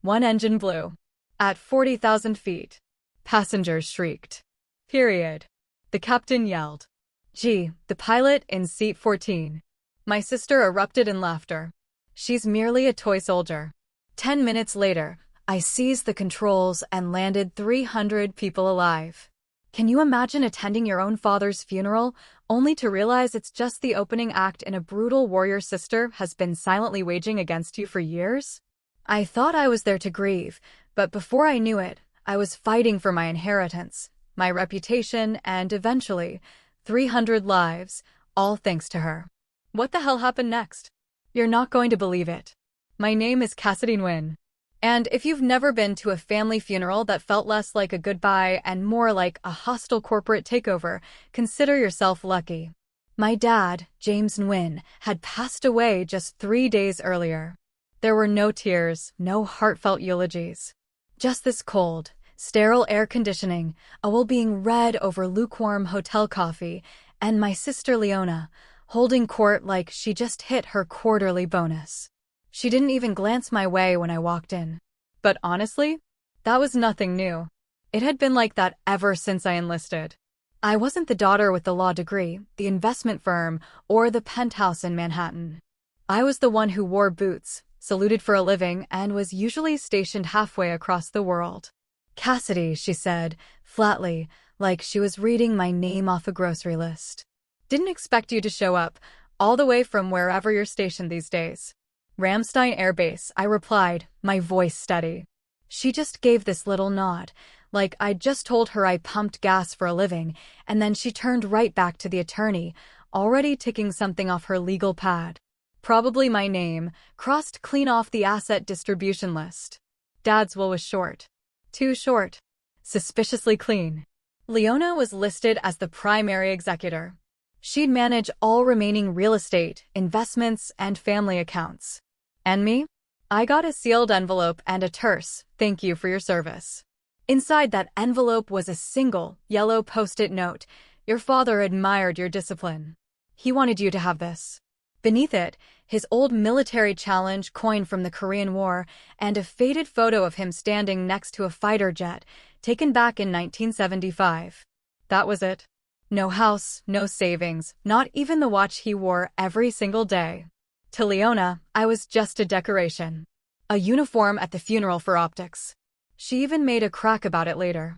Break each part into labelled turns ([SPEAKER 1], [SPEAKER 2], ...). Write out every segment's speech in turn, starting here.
[SPEAKER 1] One engine blew. At 40,000 feet. Passengers shrieked. Period. The captain yelled. Gee, the pilot in seat 14. My sister erupted in laughter. She's merely a toy soldier. 10 minutes later, I seized the controls and landed 300 people alive. Can you imagine attending your own father's funeral, only to realize it's just the opening act in a brutal war your sister has been silently waging against you for years? I thought I was there to grieve, but before I knew it, I was fighting for my inheritance, my reputation, and eventually, 300 lives, all thanks to her. What the hell happened next? You're not going to believe it. My name is Cassidy Nguyen. And if you've never been to a family funeral that felt less like a goodbye and more like a hostile corporate takeover, consider yourself lucky. My dad, James Nguyen, had passed away just 3 days earlier. There were no tears, no heartfelt eulogies. Just this cold, sterile air conditioning, a will being read over lukewarm hotel coffee, and my sister Leona, holding court like she just hit her quarterly bonus. She didn't even glance my way when I walked in. But honestly, that was nothing new. It had been like that ever since I enlisted. I wasn't the daughter with the law degree, the investment firm, or the penthouse in Manhattan. I was the one who wore boots, saluted for a living, and was usually stationed halfway across the world. Cassidy, she said, flatly, like she was reading my name off a grocery list. Didn't expect you to show up, all the way from wherever you're stationed these days. Ramstein Air Base, I replied, my voice steady. She just gave this little nod, like I'd just told her I pumped gas for a living, and then she turned right back to the attorney, already ticking something off her legal pad. Probably my name, crossed clean off the asset distribution list. Dad's will was short. Too short. Suspiciously clean. Leona was listed as the primary executor. She'd manage all remaining real estate, investments, and family accounts. And me? I got a sealed envelope and a terse, thank you for your service. Inside that envelope was a single, yellow post-it note. Your father admired your discipline. He wanted you to have this. Beneath it, his old military challenge coined from the Korean War and a faded photo of him standing next to a fighter jet, taken back in 1975. That was it. No house, no savings, not even the watch he wore every single day. To Leona, I was just a decoration. A uniform at the funeral for optics. She even made a crack about it later.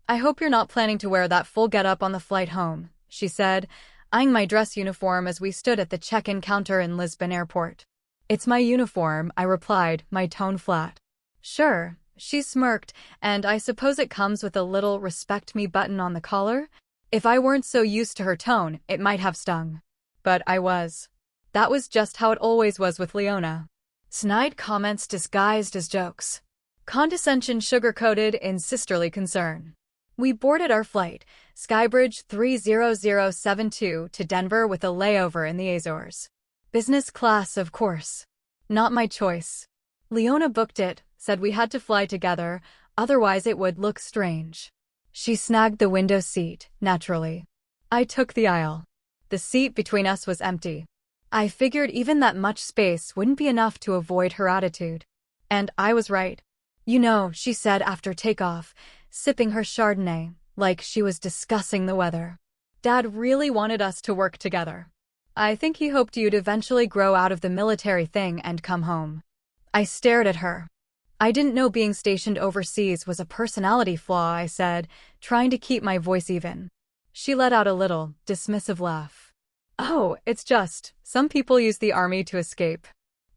[SPEAKER 1] I hope you're not planning to wear that full getup on the flight home, she said, eyeing my dress uniform as we stood at the check-in counter in Lisbon Airport. It's my uniform, I replied, my tone flat. Sure, she smirked, and I suppose it comes with a little respect me button on the collar? If I weren't so used to her tone, it might have stung. But I was. That was just how it always was with Leona. Snide comments disguised as jokes. Condescension sugar-coated in sisterly concern. We boarded our flight, Skybridge 30072 to Denver with a layover in the Azores. Business class, of course. Not my choice. Leona booked it, said we had to fly together, otherwise it would look strange. She snagged the window seat, naturally. I took the aisle. The seat between us was empty. I figured even that much space wouldn't be enough to avoid her attitude. And I was right. You know, she said after takeoff, sipping her Chardonnay, like she was discussing the weather. Dad really wanted us to work together. I think he hoped you'd eventually grow out of the military thing and come home. I stared at her. I didn't know being stationed overseas was a personality flaw, I said, trying to keep my voice even. She let out a little, dismissive laugh. Oh, it's just, some people use the army to escape.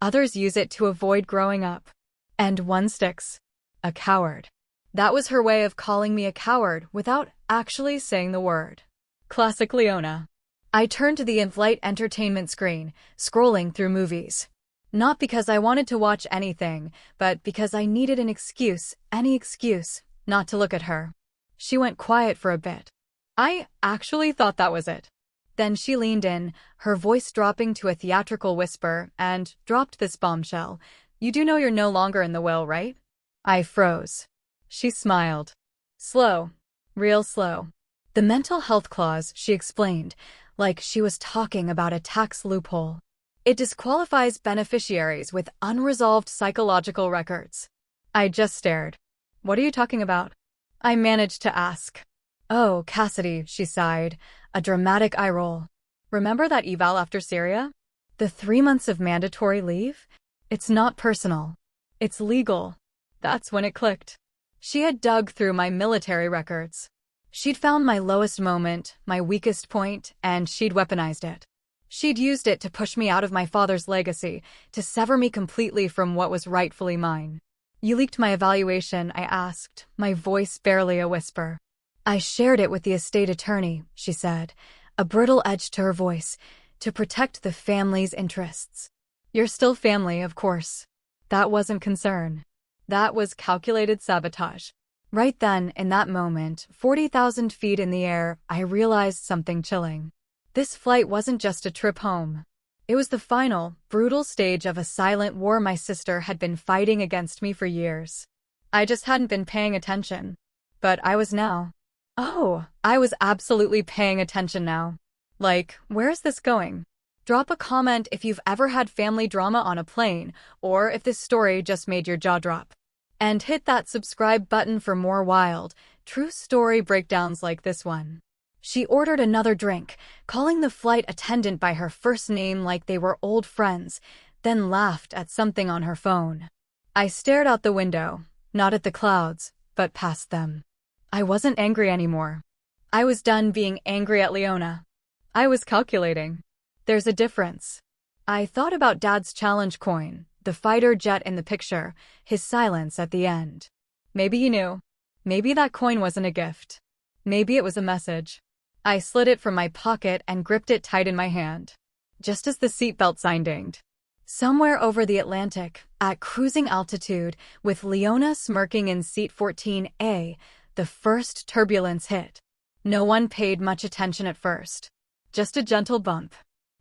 [SPEAKER 1] Others use it to avoid growing up. And one sticks. A coward. That was her way of calling me a coward without actually saying the word. Classic Leona. I turned to the in-flight entertainment screen, scrolling through movies. Not because I wanted to watch anything, but because I needed an excuse, any excuse, not to look at her. She went quiet for a bit. I actually thought that was it. Then she leaned in, her voice dropping to a theatrical whisper, and dropped this bombshell. You do know you're no longer in the will, right? I froze. She smiled. Slow. Real slow. The mental health clause, she explained, like she was talking about a tax loophole. It disqualifies beneficiaries with unresolved psychological records. I just stared. What are you talking about? I managed to ask. Oh, Cassidy, she sighed, a dramatic eye roll. Remember that eval after Syria? The 3 months of mandatory leave? It's not personal. It's legal. That's when it clicked. She had dug through my military records. She'd found my lowest moment, my weakest point, and she'd weaponized it. She'd used it to push me out of my father's legacy, to sever me completely from what was rightfully mine. You leaked my evaluation, I asked, my voice barely a whisper. I shared it with the estate attorney, she said, a brittle edge to her voice, to protect the family's interests. You're still family, of course. That wasn't concern. That was calculated sabotage. Right then, in that moment, 40,000 feet in the air, I realized something chilling. This flight wasn't just a trip home. It was the final, brutal stage of a silent war my sister had been fighting against me for years. I just hadn't been paying attention. But I was now. Oh, I was absolutely paying attention now. Like, where's this going? Drop a comment if you've ever had family drama on a plane, or if this story just made your jaw drop. And hit that subscribe button for more wild, true story breakdowns like this one. She ordered another drink, calling the flight attendant by her first name like they were old friends, then laughed at something on her phone. I stared out the window, not at the clouds, but past them. I wasn't angry anymore. I was done being angry at Leona. I was calculating. There's a difference. I thought about Dad's challenge coin, the fighter jet in the picture, his silence at the end. Maybe he knew. Maybe that coin wasn't a gift. Maybe it was a message. I slid it from my pocket and gripped it tight in my hand. Just as the seatbelt sign dinged. Somewhere over the Atlantic, at cruising altitude, with Leona smirking in seat 14A, the first turbulence hit. No one paid much attention at first. Just a gentle bump.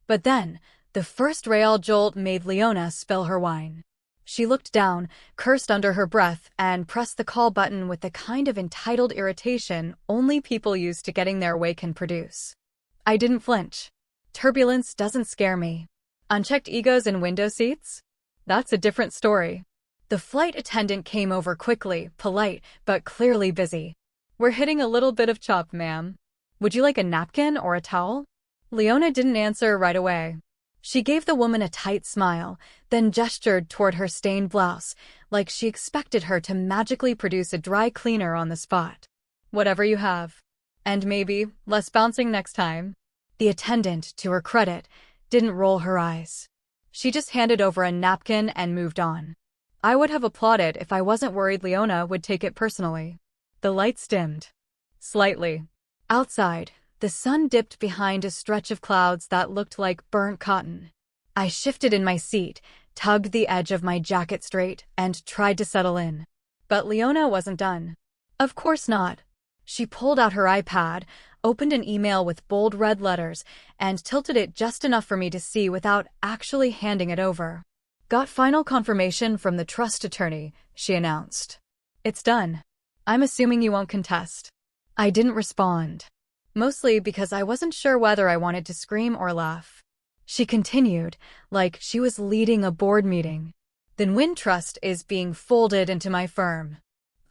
[SPEAKER 1] But then, the first rail jolt made Leona spill her wine. She looked down, cursed under her breath, and pressed the call button with the kind of entitled irritation only people used to getting their way can produce. I didn't flinch. Turbulence doesn't scare me. Unchecked egos in window seats? That's a different story. The flight attendant came over quickly, polite, but clearly busy. We're hitting a little bit of chop, ma'am. Would you like a napkin or a towel? Leona didn't answer right away. She gave the woman a tight smile, then gestured toward her stained blouse, like she expected her to magically produce a dry cleaner on the spot. Whatever you have. And maybe less bouncing next time. The attendant, to her credit, didn't roll her eyes. She just handed over a napkin and moved on. I would have applauded if I wasn't worried Leona would take it personally. The lights dimmed. Slightly. Outside, the sun dipped behind a stretch of clouds that looked like burnt cotton. I shifted in my seat, tugged the edge of my jacket straight, and tried to settle in. But Leona wasn't done. Of course not. She pulled out her iPad, opened an email with bold red letters, and tilted it just enough for me to see without actually handing it over. Got final confirmation from the trust attorney, she announced. It's done. I'm assuming you won't contest. I didn't respond. Mostly because I wasn't sure whether I wanted to scream or laugh. She continued, like she was leading a board meeting. Then Wintrust is being folded into my firm.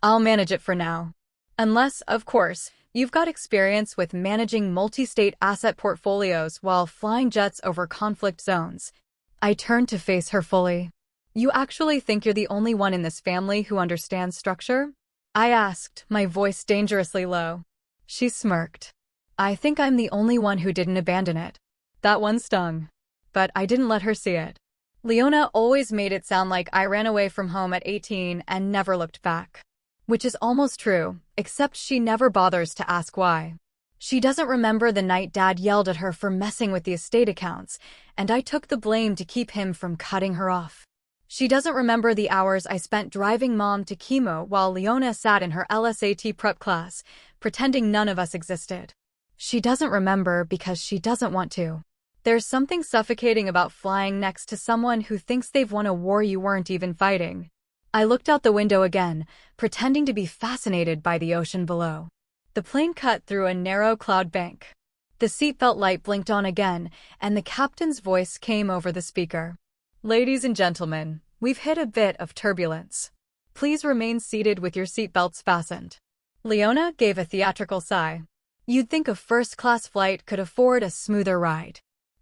[SPEAKER 1] I'll manage it for now. Unless, of course, you've got experience with managing multi-state asset portfolios while flying jets over conflict zones. I turned to face her fully. You actually think you're the only one in this family who understands structure? I asked, my voice dangerously low. She smirked. I think I'm the only one who didn't abandon it. That one stung. But I didn't let her see it. Leona always made it sound like I ran away from home at 18 and never looked back. Which is almost true, except she never bothers to ask why. She doesn't remember the night Dad yelled at her for messing with the estate accounts, and I took the blame to keep him from cutting her off. She doesn't remember the hours I spent driving Mom to chemo while Leona sat in her LSAT prep class, pretending none of us existed. She doesn't remember because she doesn't want to. There's something suffocating about flying next to someone who thinks they've won a war you weren't even fighting. I looked out the window again, pretending to be fascinated by the ocean below. The plane cut through a narrow cloud bank. The seatbelt light blinked on again, and the captain's voice came over the speaker. Ladies and gentlemen, we've hit a bit of turbulence. Please remain seated with your seatbelts fastened. Leona gave a theatrical sigh. You'd think a first-class flight could afford a smoother ride.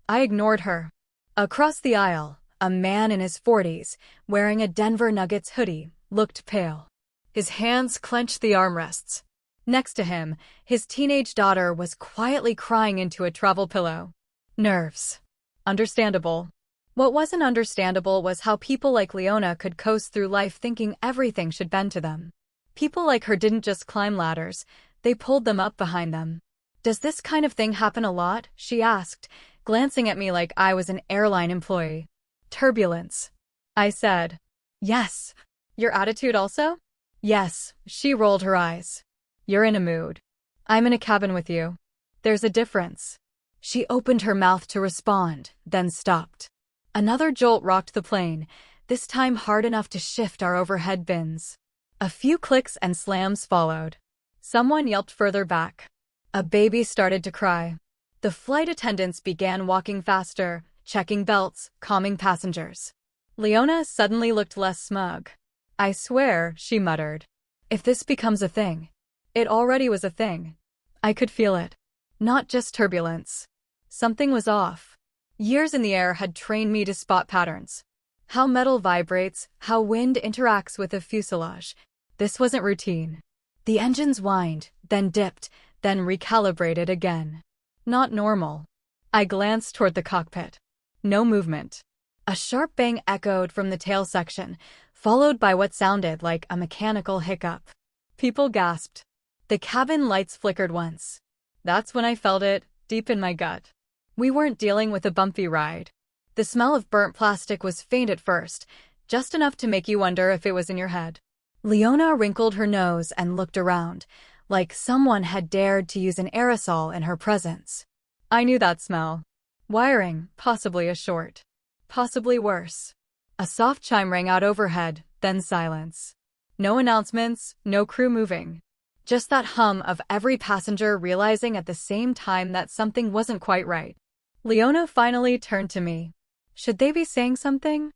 [SPEAKER 1] I ignored her. Across the aisle, a man in his 40s, wearing a Denver Nuggets hoodie, looked pale. His hands clenched the armrests. Next to him, his teenage daughter was quietly crying into a travel pillow. Nerves. Understandable. What wasn't understandable was how people like Leona could coast through life thinking everything should bend to them. People like her didn't just climb ladders, they pulled them up behind them. Does this kind of thing happen a lot? She asked, glancing at me like I was an airline employee. Turbulence. I said. Yes. Your attitude also? Yes, she rolled her eyes. You're in a mood. I'm in a cabin with you. There's a difference. She opened her mouth to respond, then stopped. Another jolt rocked the plane, this time hard enough to shift our overhead bins. A few clicks and slams followed. Someone yelped further back. A baby started to cry. The flight attendants began walking faster, checking belts, calming passengers. Leona suddenly looked less smug. I swear, she muttered. If this becomes a thing. It already was a thing. I could feel it. Not just turbulence. Something was off. Years in the air had trained me to spot patterns. How metal vibrates, how wind interacts with a fuselage. This wasn't routine. The engines whined, then dipped, then recalibrated again. Not normal. I glanced toward the cockpit. No movement. A sharp bang echoed from the tail section, followed by what sounded like a mechanical hiccup. People gasped. The cabin lights flickered once. That's when I felt it, deep in my gut. We weren't dealing with a bumpy ride. The smell of burnt plastic was faint at first, just enough to make you wonder if it was in your head. Leona wrinkled her nose and looked around, like someone had dared to use an aerosol in her presence. I knew that smell. Wiring, possibly a short. Possibly worse. A soft chime rang out overhead, then silence. No announcements, no crew moving. Just that hum of every passenger realizing at the same time that something wasn't quite right. Leona finally turned to me. Should they be saying something?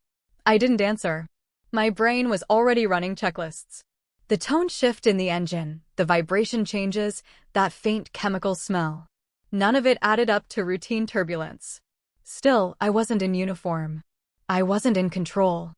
[SPEAKER 1] I didn't answer. My brain was already running checklists. The tone shift in the engine, the vibration changes, that faint chemical smell. None of it added up to routine turbulence. Still, I wasn't in uniform. I wasn't in control.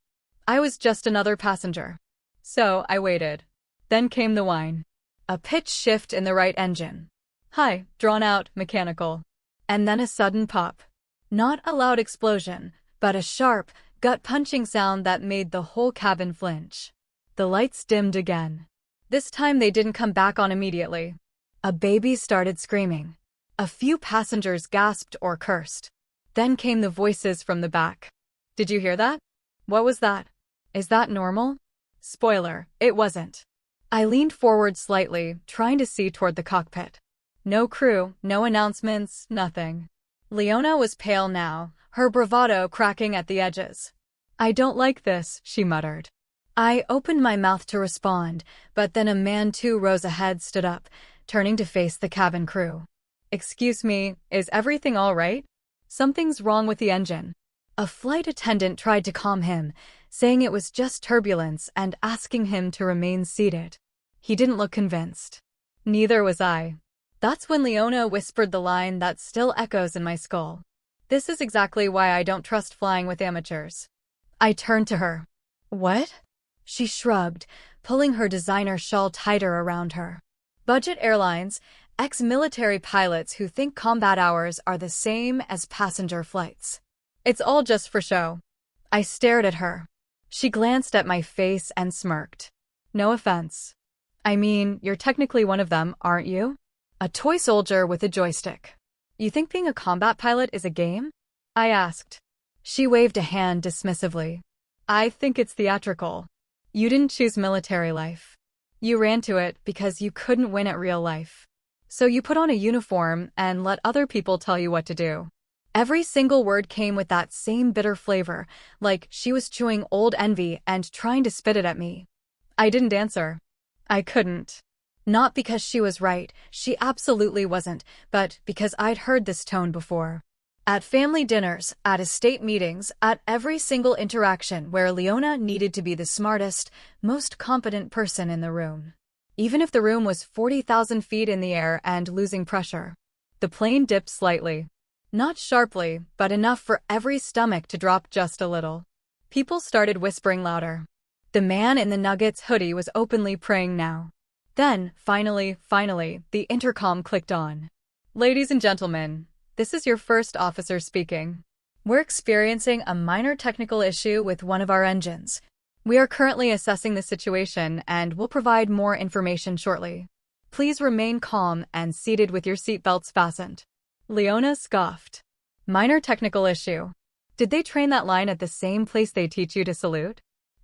[SPEAKER 1] I was just another passenger. So, I waited. Then came the whine. A pitch shift in the right engine. High, drawn out, mechanical. And then a sudden pop. Not a loud explosion, but a sharp, gut-punching sound that made the whole cabin flinch. The lights dimmed again. This time they didn't come back on immediately. A baby started screaming. A few passengers gasped or cursed. Then came the voices from the back. Did you hear that? What was that? Is that normal? Spoiler, it wasn't. I leaned forward slightly, trying to see toward the cockpit. No crew, no announcements, nothing. Leona was pale now, her bravado cracking at the edges. I don't like this, she muttered. I opened my mouth to respond, but then a man too rose ahead, stood up, turning to face the cabin crew. Excuse me, is everything all right? Something's wrong with the engine. A flight attendant tried to calm him, saying it was just turbulence and asking him to remain seated. He didn't look convinced. Neither was I. That's when Leona whispered the line that still echoes in my skull. This is exactly why I don't trust flying with amateurs. I turned to her. What? She shrugged, pulling her designer shawl tighter around her. Budget airlines, ex-military pilots who think combat hours are the same as passenger flights. It's all just for show. I stared at her. She glanced at my face and smirked. No offense. I mean, you're technically one of them, aren't you? A toy soldier with a joystick. You think being a combat pilot is a game? I asked. She waved a hand dismissively. I think it's theatrical. You didn't choose military life. You ran to it because you couldn't win at real life. So you put on a uniform and let other people tell you what to do. Every single word came with that same bitter flavor, like she was chewing old envy and trying to spit it at me. I didn't answer. I couldn't. Not because she was right, she absolutely wasn't, but because I'd heard this tone before. At family dinners, at estate meetings, at every single interaction where Leona needed to be the smartest, most competent person in the room. Even if the room was 40,000 feet in the air and losing pressure. The plane dipped slightly. Not sharply, but enough for every stomach to drop just a little. People started whispering louder. The man in the Nuggets hoodie was openly praying now. Then, finally, the intercom clicked on. Ladies and gentlemen, this is your first officer speaking. We're experiencing a minor technical issue with one of our engines. We are currently assessing the situation and will provide more information shortly. Please remain calm and seated with your seatbelts fastened. Leona scoffed. Minor technical issue. Did they train that line at the same place they teach you to salute?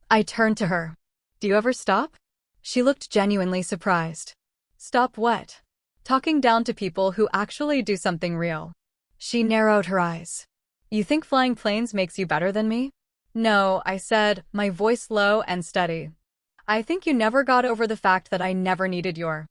[SPEAKER 1] I turned to her. Do you ever stop? She looked genuinely surprised. Stop what? Talking down to people who actually do something real. She narrowed her eyes. You think flying planes makes you better than me? No, I said, my voice low and steady. I think you never got over the fact that I never needed your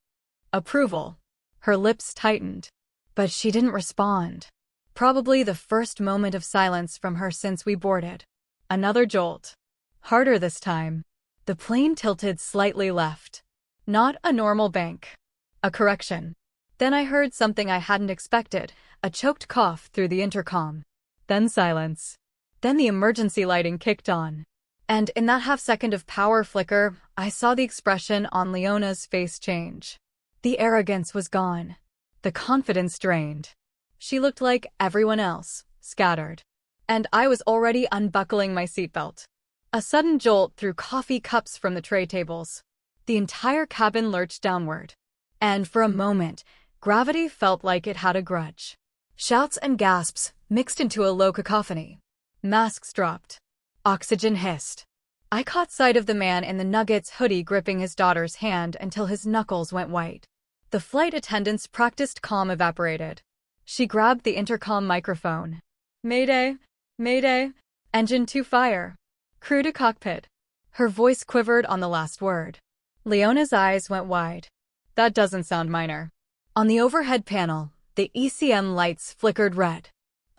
[SPEAKER 1] approval. Her lips tightened. But she didn't respond. Probably the first moment of silence from her since we boarded. Another jolt. Harder this time. The plane tilted slightly left. Not a normal bank. A correction. Then I heard something I hadn't expected, a choked cough through the intercom. Then silence. Then the emergency lighting kicked on. And in that half-second of power flicker, I saw the expression on Leona's face change. The arrogance was gone. The confidence drained. She looked like everyone else, scattered. And I was already unbuckling my seatbelt. A sudden jolt threw coffee cups from the tray tables. The entire cabin lurched downward. And for a moment, gravity felt like it had a grudge. Shouts and gasps mixed into a low cacophony. Masks dropped. Oxygen hissed. I caught sight of the man in the Nuggets hoodie gripping his daughter's hand until his knuckles went white. The flight attendant's practiced calm evaporated. She grabbed the intercom microphone. Mayday! Mayday! Engine 2 fire! Crew to cockpit! Her voice quivered on the last word. Leona's eyes went wide. That doesn't sound minor. On the overhead panel, the ECM lights flickered red.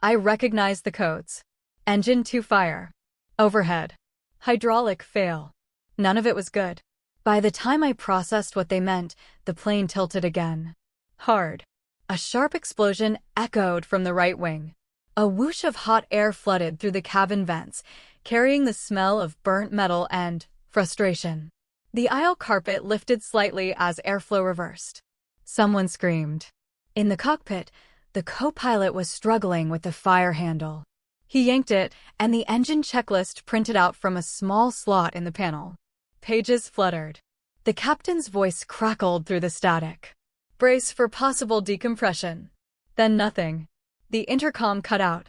[SPEAKER 1] I recognized the codes. Engine 2 fire. Overhead. Hydraulic fail. None of it was good. By the time I processed what they meant, the plane tilted again. Hard. A sharp explosion echoed from the right wing. A whoosh of hot air flooded through the cabin vents, carrying the smell of burnt metal and frustration. The aisle carpet lifted slightly as airflow reversed. Someone screamed. In the cockpit, the co-pilot was struggling with the fire handle. He yanked it, and the engine checklist printed out from a small slot in the panel. Pages fluttered. The captain's voice crackled through the static. Brace for possible decompression. Then nothing. The intercom cut out.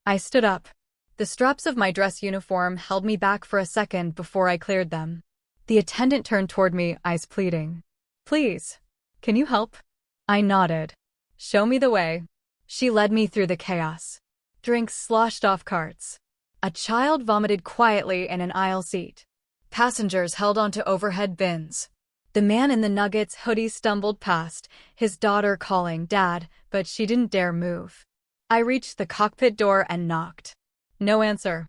[SPEAKER 1] I stood up. The straps of my dress uniform held me back for a second before I cleared them. The attendant turned toward me, eyes pleading. Please. Can you help? I nodded. Show me the way. She led me through the chaos. Drinks sloshed off carts. A child vomited quietly in an aisle seat. Passengers held onto overhead bins. The man in the Nuggets hoodie stumbled past, his daughter calling Dad, but she didn't dare move. I reached the cockpit door and knocked. No answer.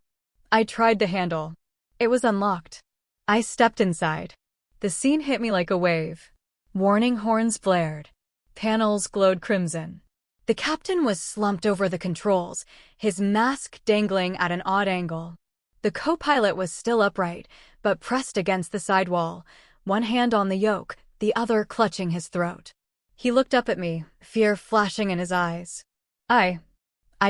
[SPEAKER 1] I tried the handle. It was unlocked. I stepped inside. The scene hit me like a wave. Warning horns blared. Panels glowed crimson. The captain was slumped over the controls, his mask dangling at an odd angle. The co-pilot was still upright, but pressed against the sidewall, one hand on the yoke, the other clutching his throat. He looked up at me, fear flashing in his eyes. I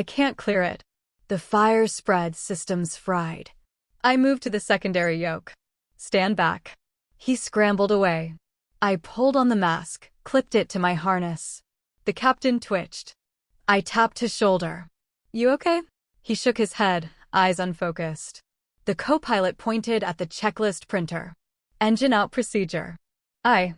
[SPEAKER 1] can't clear it. The fire spread, systems fried. I moved to the secondary yoke. Stand back. He scrambled away. I pulled on the mask, clipped it to my harness. The captain twitched. I tapped his shoulder. You okay? He shook his head, eyes unfocused. The co-pilot pointed at the checklist printer. Engine out procedure. I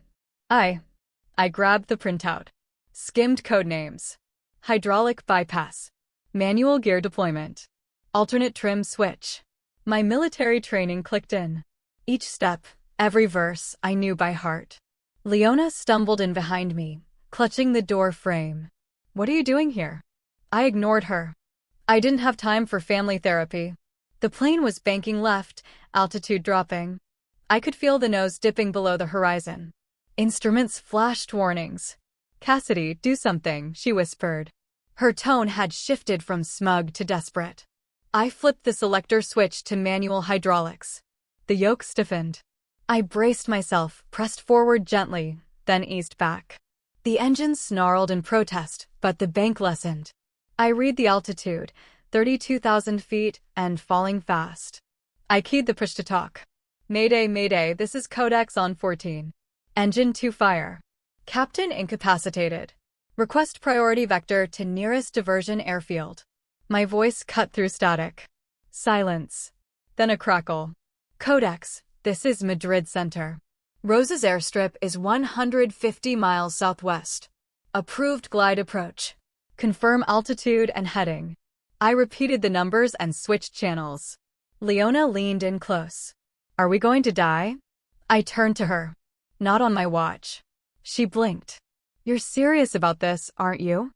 [SPEAKER 1] grabbed the printout. Skimmed code names. Hydraulic bypass. Manual gear deployment. Alternate trim switch. My military training clicked in. Each step, every verse, I knew by heart. Leona stumbled in behind me, clutching the door frame. What are you doing here? I ignored her. I didn't have time for family therapy. The plane was banking left, altitude dropping. I could feel the nose dipping below the horizon. Instruments flashed warnings. "Cassidy, do something," she whispered. Her tone had shifted from smug to desperate. I flipped the selector switch to manual hydraulics. The yoke stiffened. I braced myself, pressed forward gently, then eased back. The engine snarled in protest, but the bank lessened. I read the altitude, 32,000 feet, and falling fast. I keyed the push-to-talk. "Mayday, mayday, this is Codex on 14. Engine 2 fire. Captain incapacitated. Request priority vector to nearest diversion airfield." My voice cut through static. Silence. Then a crackle. "Codex, this is Madrid Center. Rose's airstrip is 150 miles southwest. Approved glide approach. Confirm altitude and heading." I repeated the numbers and switched channels. Leona leaned in close. "Are we going to die?" I turned to her. "Not on my watch." She blinked. "You're serious about this, aren't you?"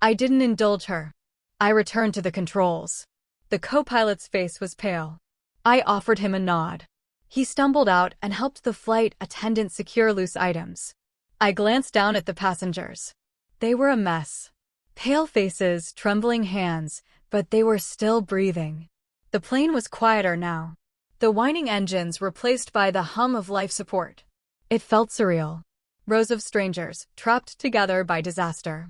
[SPEAKER 1] I didn't indulge her. I returned to the controls. The co-pilot's face was pale. I offered him a nod. He stumbled out and helped the flight attendant secure loose items. I glanced down at the passengers. They were a mess. Pale faces, trembling hands, but they were still breathing. The plane was quieter now. The whining engines replaced by the hum of life support. It felt surreal. Rows of strangers, trapped together by disaster.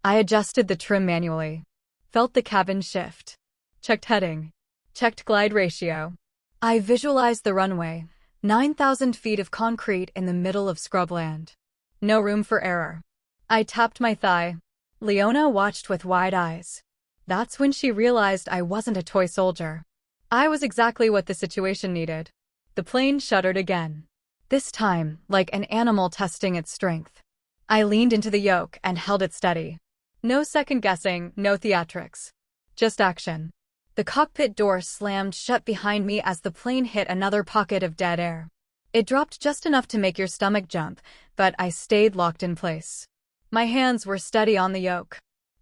[SPEAKER 1] I adjusted the trim manually. Felt the cabin shift. Checked heading. Checked glide ratio. I visualized the runway, 9,000 feet of concrete in the middle of scrubland. No room for error. I tapped my thigh. Leona watched with wide eyes. That's when she realized I wasn't a toy soldier. I was exactly what the situation needed. The plane shuddered again. This time, like an animal testing its strength. I leaned into the yoke and held it steady. No second-guessing, no theatrics. Just action. The cockpit door slammed shut behind me as the plane hit another pocket of dead air. It dropped just enough to make your stomach jump, but I stayed locked in place. My hands were steady on the yoke.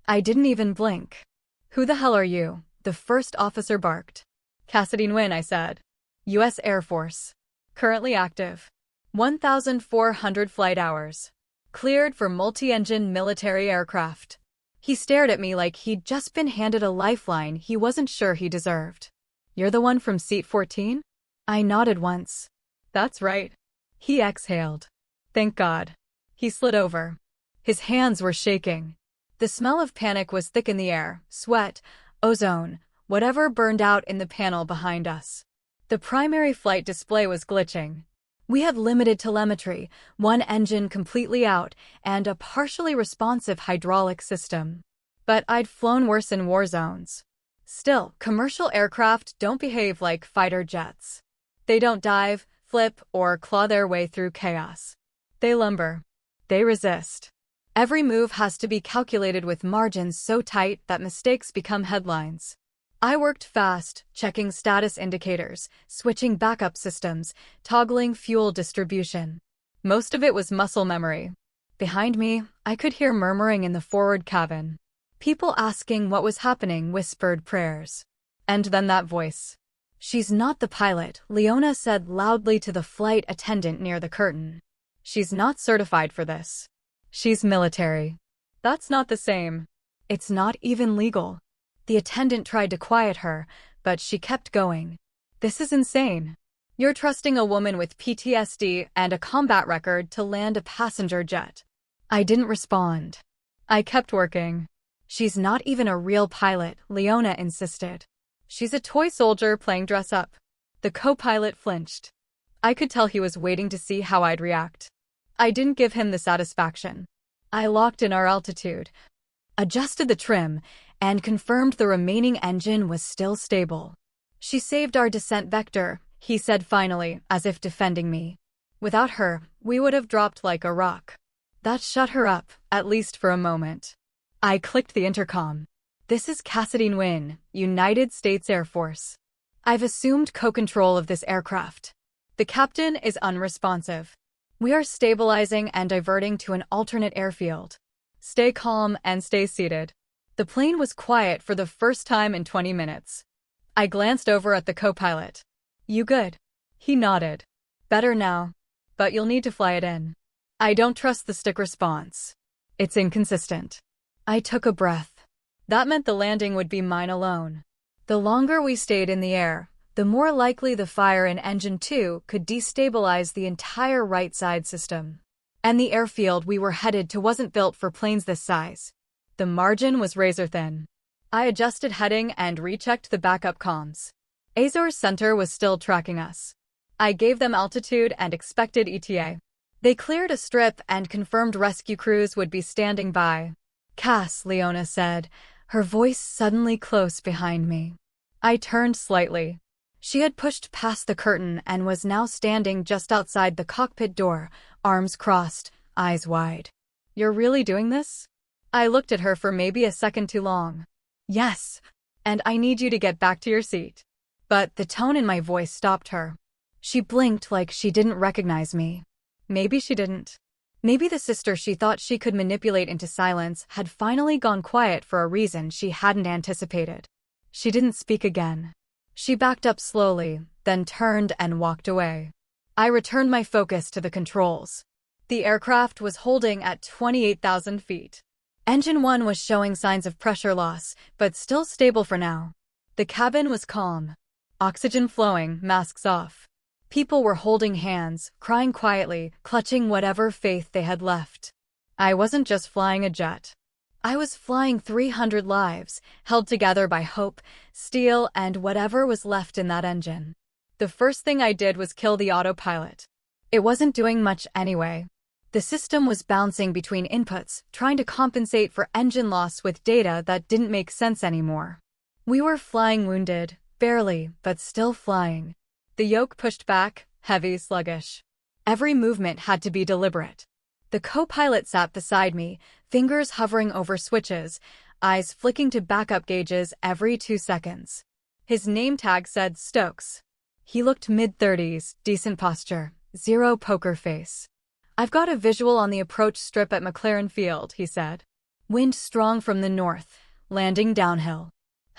[SPEAKER 1] I didn't even blink. "Who the hell are you?" the first officer barked. "Cassidy Nguyen," I said. U.S. Air Force. Currently active. 1,400 flight hours. Cleared for multi-engine military aircraft. He stared at me like he'd just been handed a lifeline he wasn't sure he deserved. "You're the one from seat 14? I nodded once. "That's right." He exhaled. "Thank God." He slid over. His hands were shaking. The smell of panic was thick in the air, sweat, ozone, whatever burned out in the panel behind us. The primary flight display was glitching. We had limited telemetry, one engine completely out, and a partially responsive hydraulic system. But I'd flown worse in war zones. Still, commercial aircraft don't behave like fighter jets. They don't dive, flip, or claw their way through chaos. They lumber. They resist. Every move has to be calculated with margins so tight that mistakes become headlines. I worked fast, checking status indicators, switching backup systems, toggling fuel distribution. Most of it was muscle memory. Behind me, I could hear murmuring in the forward cabin. People asking what was happening whispered prayers. And then that voice. "She's not the pilot," Leona said loudly to the flight attendant near the curtain. "She's not certified for this. She's military." "That's not the same." "It's not even legal." The attendant tried to quiet her, but she kept going. "This is insane. You're trusting a woman with PTSD and a combat record to land a passenger jet." I didn't respond. I kept working. "She's not even a real pilot," Leona insisted. "She's a toy soldier playing dress-up." The co-pilot flinched. I could tell he was waiting to see how I'd react. I didn't give him the satisfaction. I locked in our altitude, adjusted the trim, and confirmed the remaining engine was still stable. "She saved our descent vector," he said finally, as if defending me. "Without her, we would have dropped like a rock." That shut her up, at least for a moment. I clicked the intercom. "This is Cassidy Nguyen, United States Air Force. I've assumed co-control of this aircraft. The captain is unresponsive. We are stabilizing and diverting to an alternate airfield. Stay calm and stay seated." The plane was quiet for the first time in 20 minutes. I glanced over at the co-pilot. "You good?" He nodded. "Better now. But you'll need to fly it in." I don't trust the stick response. It's inconsistent. I took a breath. That meant the landing would be mine alone. The longer we stayed in the air, the more likely the fire in Engine 2 could destabilize the entire right side system. And the airfield we were headed to wasn't built for planes this size. The margin was razor thin. I adjusted heading and rechecked the backup comms. Azor's center was still tracking us. I gave them altitude and expected ETA. They cleared a strip and confirmed rescue crews would be standing by. "Cass," Leona said, her voice suddenly close behind me. I turned slightly. She had pushed past the curtain and was now standing just outside the cockpit door, arms crossed, eyes wide. "You're really doing this?" I looked at her for maybe a second too long. "Yes. And I need you to get back to your seat." But the tone in my voice stopped her. She blinked like she didn't recognize me. Maybe she didn't. Maybe the sister she thought she could manipulate into silence had finally gone quiet for a reason she hadn't anticipated. She didn't speak again. She backed up slowly, then turned and walked away. I returned my focus to the controls. The aircraft was holding at 28,000 feet. Engine 1 was showing signs of pressure loss, but still stable for now. The cabin was calm. Oxygen flowing, masks off. People were holding hands, crying quietly, clutching whatever faith they had left. I wasn't just flying a jet. I was flying 300 lives, held together by hope, steel, and whatever was left in that engine. The first thing I did was kill the autopilot. It wasn't doing much anyway. The system was bouncing between inputs, trying to compensate for engine loss with data that didn't make sense anymore. We were flying wounded, barely, but still flying. The yoke pushed back, heavy, sluggish. Every movement had to be deliberate. The co-pilot sat beside me, fingers hovering over switches, eyes flicking to backup gauges every 2 seconds. His name tag said Stokes. He looked mid-30s, decent posture, zero poker face. "I've got a visual on the approach strip at McLaren Field," he said. "Wind strong from the north, landing downhill."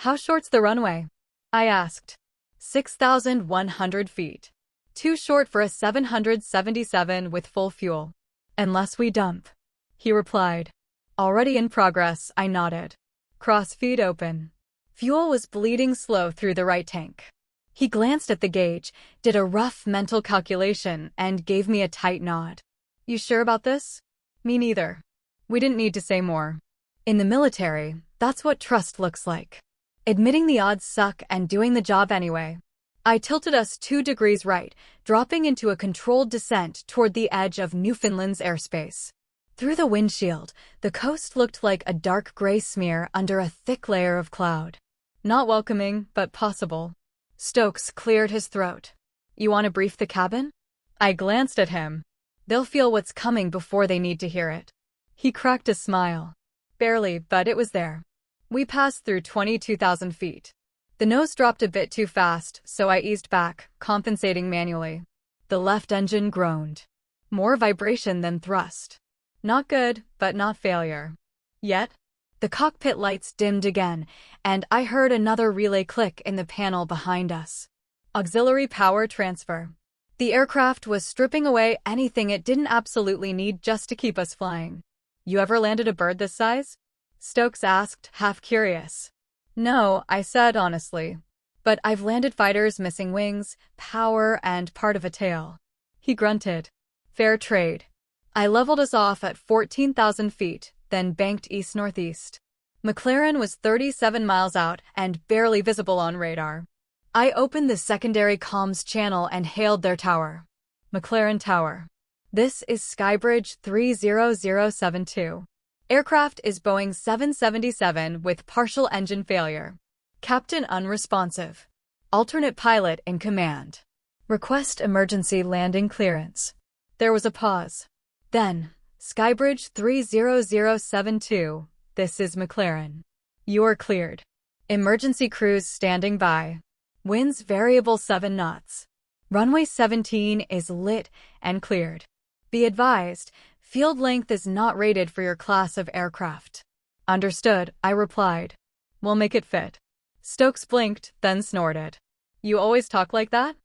[SPEAKER 1] "How short's the runway?" I asked. 6,100 feet. Too short for a 777 with full fuel. "Unless we dump," he replied. "Already in progress," I nodded. Crossfeed open. Fuel was bleeding slow through the right tank. He glanced at the gauge, did a rough mental calculation, and gave me a tight nod. "You sure about this?" "Me neither." We didn't need to say more. In the military, that's what trust looks like. Admitting the odds suck and doing the job anyway. I tilted us 2 degrees right, dropping into a controlled descent toward the edge of Newfoundland's airspace. Through the windshield, the coast looked like a dark gray smear under a thick layer of cloud. Not welcoming, but possible. Stokes cleared his throat. "You want to brief the cabin?" I glanced at him. "They'll feel what's coming before they need to hear it." He cracked a smile. Barely, but it was there. We passed through 22,000 feet. The nose dropped a bit too fast, so I eased back, compensating manually. The left engine groaned. More vibration than thrust. Not good, but not failure. Yet, the cockpit lights dimmed again, and I heard another relay click in the panel behind us. Auxiliary power transfer. The aircraft was stripping away anything it didn't absolutely need just to keep us flying. "You ever landed a bird this size?" Stokes asked, half curious. "No," I said honestly. "But I've landed fighters missing wings, power, and part of a tail." He grunted. "Fair trade." I leveled us off at 14,000 feet, then banked east-northeast. McLaren was 37 miles out and barely visible on radar. I opened the secondary comms channel and hailed their tower. "McLaren Tower. This is Skybridge 30072. Aircraft is Boeing 777 with partial engine failure. Captain unresponsive. Alternate pilot in command. Request emergency landing clearance." There was a pause. Then, "Skybridge 30072, this is McLaren. You are cleared. Emergency crews standing by. Winds variable 7 knots. Runway 17 is lit and cleared. Be advised, field length is not rated for your class of aircraft." Understood, I replied. We'll make it fit. Stokes blinked, then snorted. You always talk like that?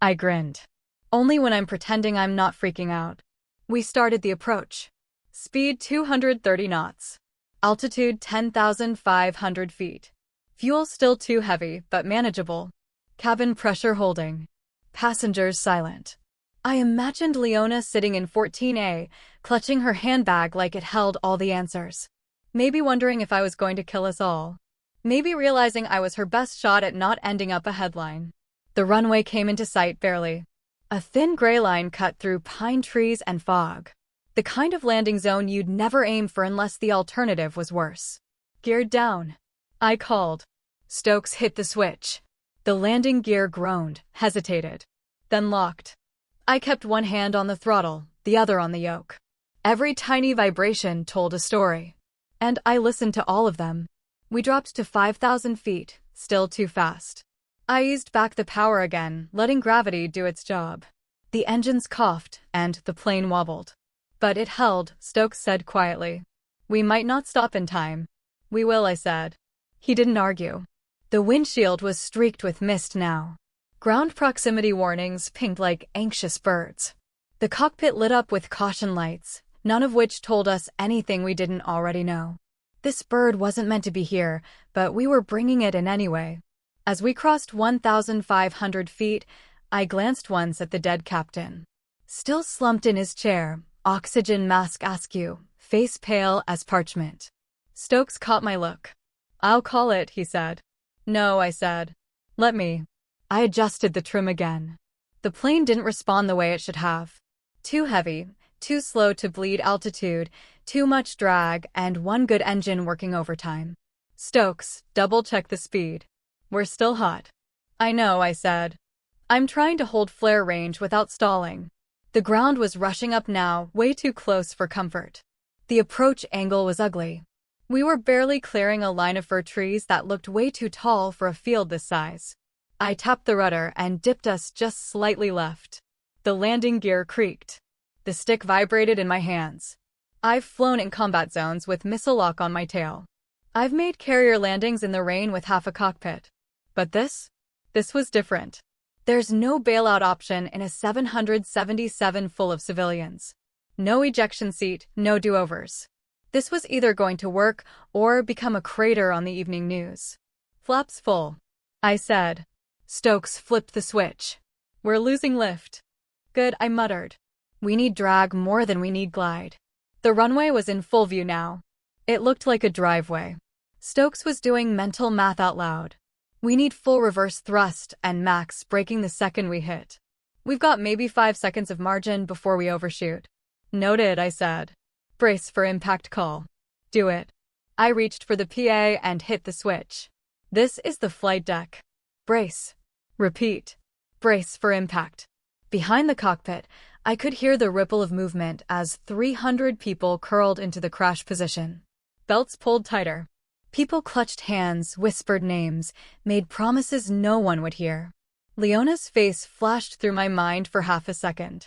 [SPEAKER 1] I grinned. Only when I'm pretending I'm not freaking out. We started the approach. Speed 230 knots. Altitude 10,500 feet. Fuel still too heavy, but manageable. Cabin pressure holding. Passengers silent. I imagined Leona sitting in 14A, clutching her handbag like it held all the answers. Maybe wondering if I was going to kill us all. Maybe realizing I was her best shot at not ending up a headline. The runway came into sight barely. A thin gray line cut through pine trees and fog. The kind of landing zone you'd never aim for unless the alternative was worse. Geared down. I called. Stokes hit the switch. The landing gear groaned, hesitated, then locked. I kept one hand on the throttle, the other on the yoke. Every tiny vibration told a story. And I listened to all of them. We dropped to 5,000 feet, still too fast. I eased back the power again, letting gravity do its job. The engines coughed, and the plane wobbled. But it held, Stokes said quietly. We might not stop in time. We will, I said. He didn't argue. The windshield was streaked with mist now. Ground proximity warnings pinged like anxious birds. The cockpit lit up with caution lights, none of which told us anything we didn't already know. This bird wasn't meant to be here, but we were bringing it in anyway. As we crossed 1,500 feet, I glanced once at the dead captain. Still slumped in his chair, oxygen mask askew, face pale as parchment. Stokes caught my look. I'll call it, he said. No, I said. Let me. I adjusted the trim again. The plane didn't respond the way it should have. Too heavy, too slow to bleed altitude, too much drag, and one good engine working overtime. Stokes, double-check the speed. We're still hot. I know, I said. I'm trying to hold flare range without stalling. The ground was rushing up now, way too close for comfort. The approach angle was ugly. We were barely clearing a line of fir trees that looked way too tall for a field this size. I tapped the rudder and dipped us just slightly left. The landing gear creaked. The stick vibrated in my hands. I've flown in combat zones with missile lock on my tail. I've made carrier landings in the rain with half a cockpit. But this was different. There's no bailout option in a 777 full of civilians. No ejection seat, no do-overs. This was either going to work or become a crater on the evening news. Flaps full, I said. Stokes flipped the switch. We're losing lift. Good, I muttered. We need drag more than we need glide. The runway was in full view now. It looked like a driveway. Stokes was doing mental math out loud. We need full reverse thrust and max braking the second we hit. We've got maybe 5 seconds of margin before we overshoot. Noted, I said. Brace for impact call. Do it. I reached for the PA and hit the switch. This is the flight deck. Brace. Repeat. Brace for impact. Behind the cockpit, I could hear the ripple of movement as 300 people curled into the crash position. Belts pulled tighter. People clutched hands, whispered names, made promises no one would hear. Leona's face flashed through my mind for half a second.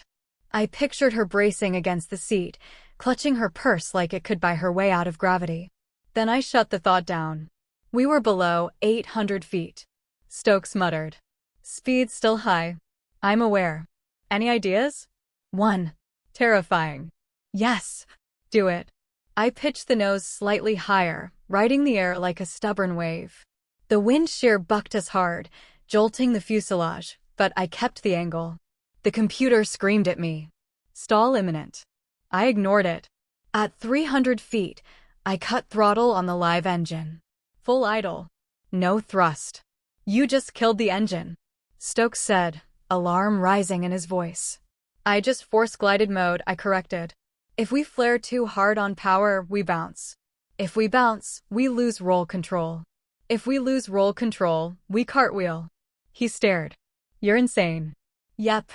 [SPEAKER 1] I pictured her bracing against the seat, clutching her purse like it could buy her way out of gravity. Then I shut the thought down. We were below 800 feet. Stokes muttered. Speed still high. I'm aware. Any ideas? 1. Terrifying. Yes. Do it. I pitched the nose slightly higher, riding the air like a stubborn wave. The wind shear bucked us hard, jolting the fuselage, but I kept the angle. The computer screamed at me. Stall imminent. I ignored it. At 300 feet, I cut throttle on the live engine. Full idle. No thrust. You just killed the engine, Stokes said, alarm rising in his voice. I just force glided mode, I corrected. If we flare too hard on power, we bounce. If we bounce, we lose roll control. If we lose roll control, we cartwheel. He stared. You're insane. Yep.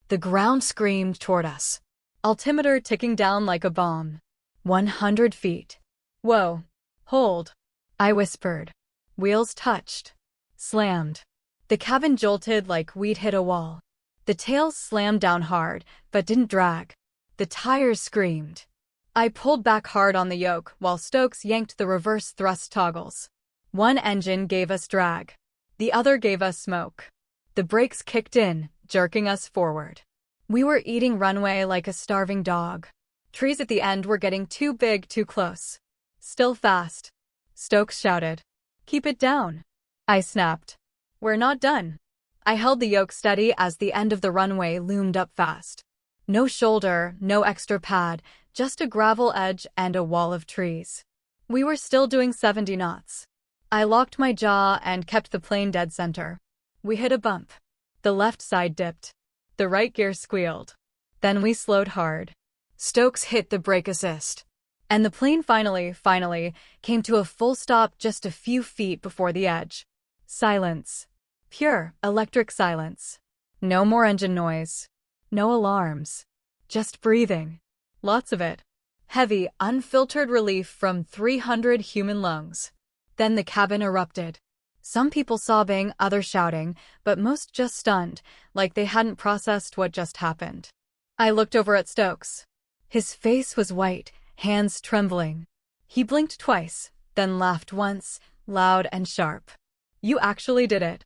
[SPEAKER 1] The ground screamed toward us. Altimeter ticking down like a bomb. 100 feet. Whoa. Hold. I whispered. Wheels touched. Slammed. The cabin jolted like we'd hit a wall. The tail slammed down hard, but didn't drag. The tires screamed. I pulled back hard on the yoke while Stokes yanked the reverse thrust toggles. One engine gave us drag. The other gave us smoke. The brakes kicked in, jerking us forward. We were eating runway like a starving dog. Trees at the end were getting too big too close. Still fast. Stokes shouted. Keep it down. I snapped. We're not done. I held the yoke steady as the end of the runway loomed up fast. No shoulder, no extra pad, just a gravel edge and a wall of trees. We were still doing 70 knots. I locked my jaw and kept the plane dead center. We hit a bump. The left side dipped. The right gear squealed. Then we slowed hard. Stokes hit the brake assist. And the plane finally came to a full stop just a few feet before the edge. Silence. Pure, electric silence. No more engine noise. No alarms. Just breathing. Lots of it. Heavy, unfiltered relief from 300 human lungs. Then the cabin erupted. Some people sobbing, others shouting, but most just stunned, like they hadn't processed what just happened. I looked over at Stokes. His face was white, hands trembling. He blinked twice, then laughed once, loud and sharp. You actually did it.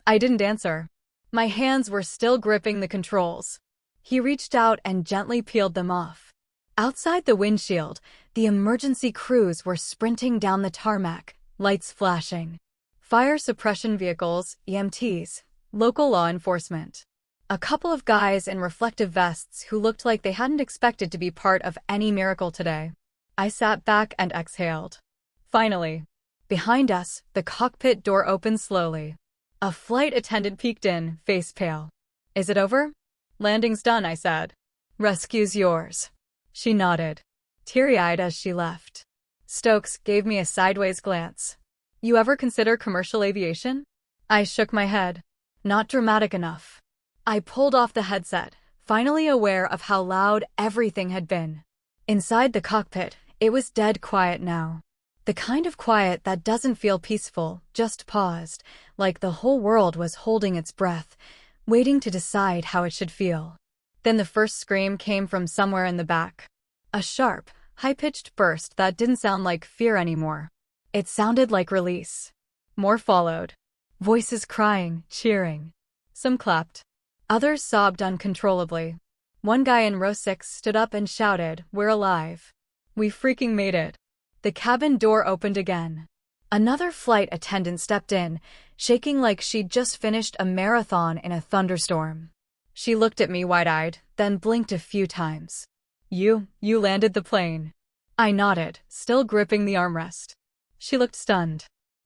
[SPEAKER 1] I didn't answer. My hands were still gripping the controls. He reached out and gently peeled them off. Outside the windshield, the emergency crews were sprinting down the tarmac, lights flashing. Fire suppression vehicles, EMTs, local law enforcement. A couple of guys in reflective vests who looked like they hadn't expected to be part of any miracle today. I sat back and exhaled. Finally. Behind us, the cockpit door opened slowly. A flight attendant peeked in, face pale. Is it over? Landing's done, I said. Rescue's yours. She nodded, teary-eyed as she left. Stokes gave me a sideways glance. You ever consider commercial aviation? I shook my head. Not dramatic enough. I pulled off the headset, finally aware of how loud everything had been. Inside the cockpit, it was dead quiet now. The kind of quiet that doesn't feel peaceful, just paused, like the whole world was holding its breath, waiting to decide how it should feel. Then the first scream came from somewhere in the back. A sharp, high-pitched burst that didn't sound like fear anymore. It sounded like release. More followed. Voices crying, cheering. Some clapped. Others sobbed uncontrollably. One guy in row 6 stood up and shouted, "We're alive. We freaking made it." The cabin door opened again. Another flight attendant stepped in, shaking like she'd just finished a marathon in a thunderstorm. She looked at me wide-eyed, then blinked a few times. You landed the plane." I nodded, still gripping the armrest. She looked stunned.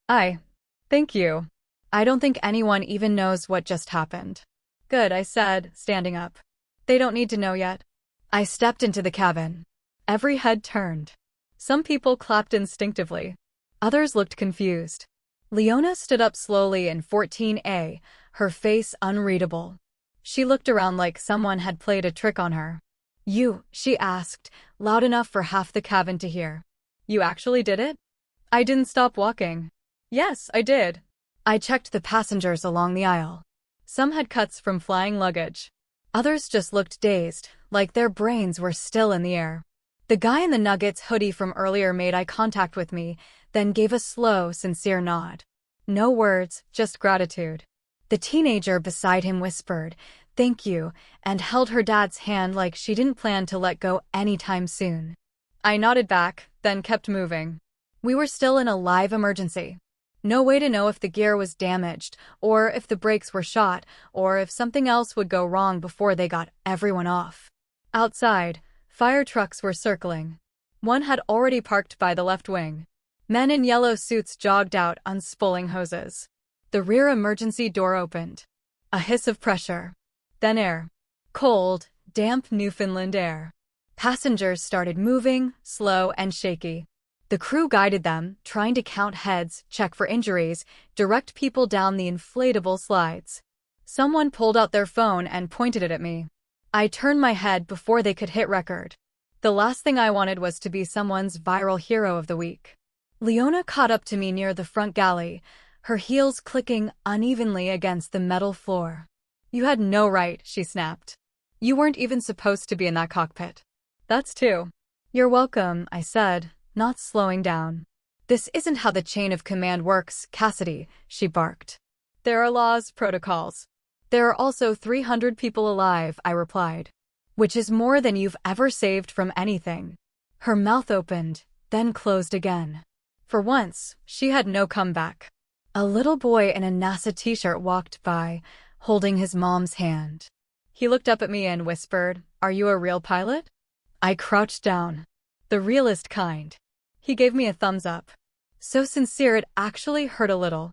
[SPEAKER 1] Thank you. I don't think anyone even knows what just happened." "Good," I said, standing up. "They don't need to know yet." I stepped into the cabin. Every head turned. Some people clapped instinctively. Others looked confused. Leona stood up slowly in 14A, her face unreadable. She looked around like someone had played a trick on her. "You," she asked, loud enough for half the cabin to hear. "You actually did it?" I didn't stop walking. "Yes, I did." I checked the passengers along the aisle. Some had cuts from flying luggage. Others just looked dazed, like their brains were still in the air. The guy in the Nuggets hoodie from earlier made eye contact with me, then gave a slow, sincere nod. No words, just gratitude. The teenager beside him whispered, "Thank you," and held her dad's hand like she didn't plan to let go anytime soon. I nodded back, then kept moving. We were still in a live emergency. No way to know if the gear was damaged, or if the brakes were shot, or if something else would go wrong before they got everyone off. Outside, fire trucks were circling. One had already parked by the left wing. Men in yellow suits jogged out, unspooling hoses. The rear emergency door opened. A hiss of pressure. Then air. Cold, damp Newfoundland air. Passengers started moving, slow and shaky. The crew guided them, trying to count heads, check for injuries, direct people down the inflatable slides. Someone pulled out their phone and pointed it at me. I turned my head before they could hit record. The last thing I wanted was to be someone's viral hero of the week. Leona caught up to me near the front galley, her heels clicking unevenly against the metal floor. "You had no right," she snapped. "You weren't even supposed to be in that cockpit." "That's two." You're welcome, I said, not slowing down. This isn't how the chain of command works, Cassidy, she barked. There are laws, protocols. There are also 300 people alive, I replied. Which is more than you've ever saved from anything. Her mouth opened, then closed again. For once, she had no comeback. A little boy in a NASA t-shirt walked by, holding his mom's hand. He looked up at me and whispered, "Are you a real pilot?" I crouched down. The realest kind. He gave me a thumbs up. So sincere it actually hurt a little.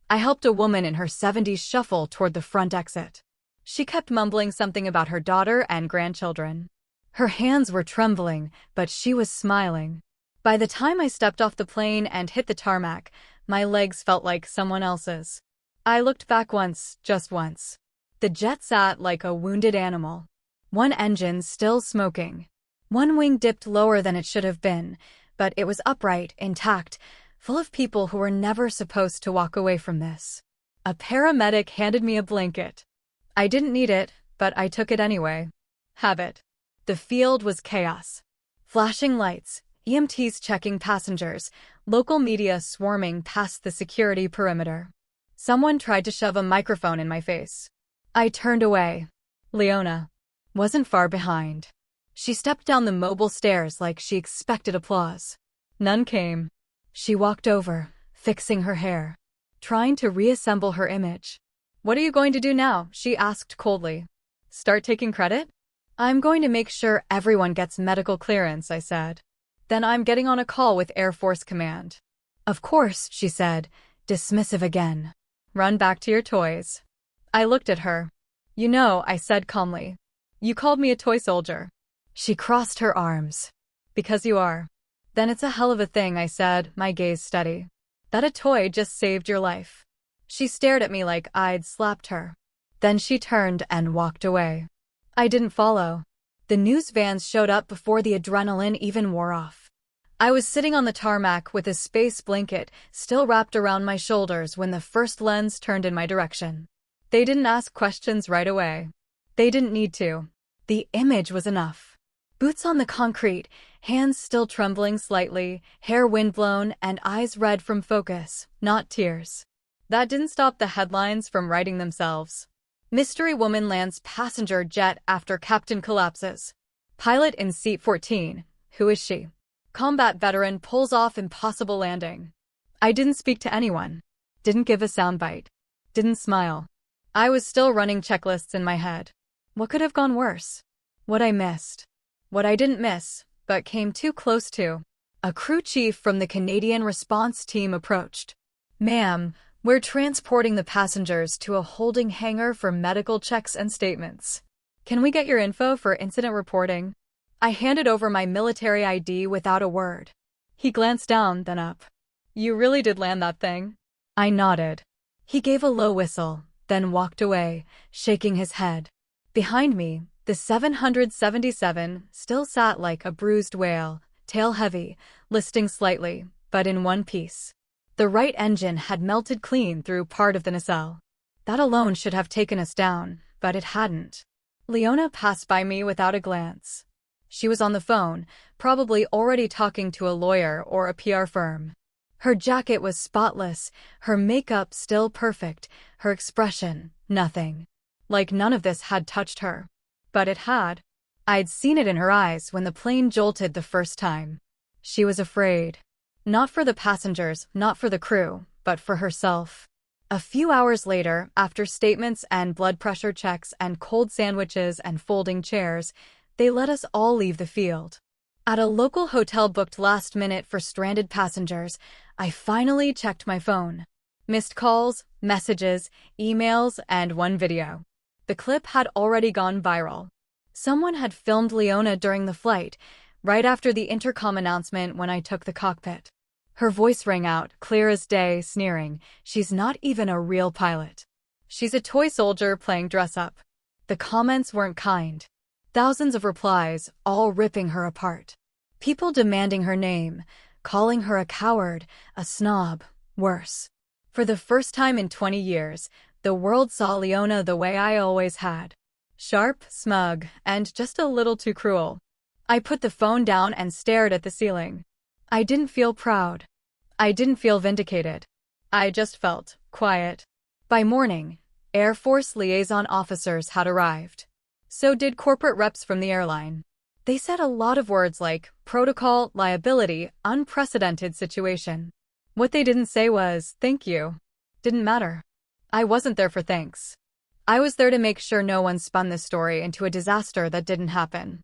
[SPEAKER 1] I helped a woman in her 70s shuffle toward the front exit. She kept mumbling something about her daughter and grandchildren. Her hands were trembling, but she was smiling. By the time I stepped off the plane and hit the tarmac, my legs felt like someone else's. I looked back once, just once. The jet sat like a wounded animal. One engine still smoking. One wing dipped lower than it should have been, but it was upright, intact, full of people who were never supposed to walk away from this. A paramedic handed me a blanket. I didn't need it, but I took it anyway. Habit. The field was chaos. Flashing lights, EMTs checking passengers, local media swarming past the security perimeter. Someone tried to shove a microphone in my face. I turned away. Leona wasn't far behind. She stepped down the mobile stairs like she expected applause. None came. She walked over, fixing her hair, trying to reassemble her image. "What are you going to do now?" she asked coldly. "Start taking credit?" "I'm going to make sure everyone gets medical clearance," I said. "Then I'm getting on a call with Air Force Command." "Of course," she said, dismissive again. "Run back to your toys." I looked at her. "You know," I said calmly. "You called me a toy soldier." She crossed her arms. "Because you are." "Then it's a hell of a thing," I said, my gaze steady. "That a toy just saved your life." She stared at me like I'd slapped her. Then she turned and walked away. I didn't follow. The news vans showed up before the adrenaline even wore off. I was sitting on the tarmac with a space blanket still wrapped around my shoulders when the first lens turned in my direction. They didn't ask questions right away. They didn't need to. The image was enough. Boots on the concrete, hands still trembling slightly, hair windblown, and eyes red from focus, not tears. That didn't stop the headlines from writing themselves. Mystery woman lands passenger jet after captain collapses. Pilot in seat 14. Who is she? Combat veteran pulls off impossible landing. I didn't speak to anyone. Didn't give a soundbite. Didn't smile. I was still running checklists in my head. What could have gone worse? What I missed. What I didn't miss, but came too close to. A crew chief from the Canadian response team approached. "Ma'am, we're transporting the passengers to a holding hangar for medical checks and statements. Can we get your info for incident reporting?" I handed over my military ID without a word. He glanced down, then up. "You really did land that thing?" I nodded. He gave a low whistle, then walked away, shaking his head. Behind me, the 777 still sat like a bruised whale, tail heavy, listing slightly, but in one piece. The right engine had melted clean through part of the nacelle. That alone should have taken us down, but it hadn't. Leona passed by me without a glance. She was on the phone, probably already talking to a lawyer or a PR firm. Her jacket was spotless, her makeup still perfect, her expression, nothing. Like none of this had touched her. But it had. I'd seen it in her eyes when the plane jolted the first time. She was afraid. Not for the passengers, not for the crew, but for herself. A few hours later, after statements and blood pressure checks and cold sandwiches and folding chairs, they let us all leave the field. At a local hotel booked last minute for stranded passengers, I finally checked my phone. Missed calls, messages, emails, and one video. The clip had already gone viral. Someone had filmed Leona during the flight, right after the intercom announcement when I took the cockpit. Her voice rang out, clear as day, sneering, "She's not even a real pilot. She's a toy soldier playing dress-up." The comments weren't kind. Thousands of replies, all ripping her apart. People demanding her name, calling her a coward, a snob, worse. For the first time in 20 years, the world saw Leona the way I always had. Sharp, smug, and just a little too cruel. I put the phone down and stared at the ceiling. I didn't feel proud. I didn't feel vindicated. I just felt quiet. By morning, Air Force liaison officers had arrived. So did corporate reps from the airline. They said a lot of words like protocol, liability, unprecedented situation. What they didn't say was, thank you. Didn't matter. I wasn't there for thanks. I was there to make sure no one spun this story into a disaster that didn't happen.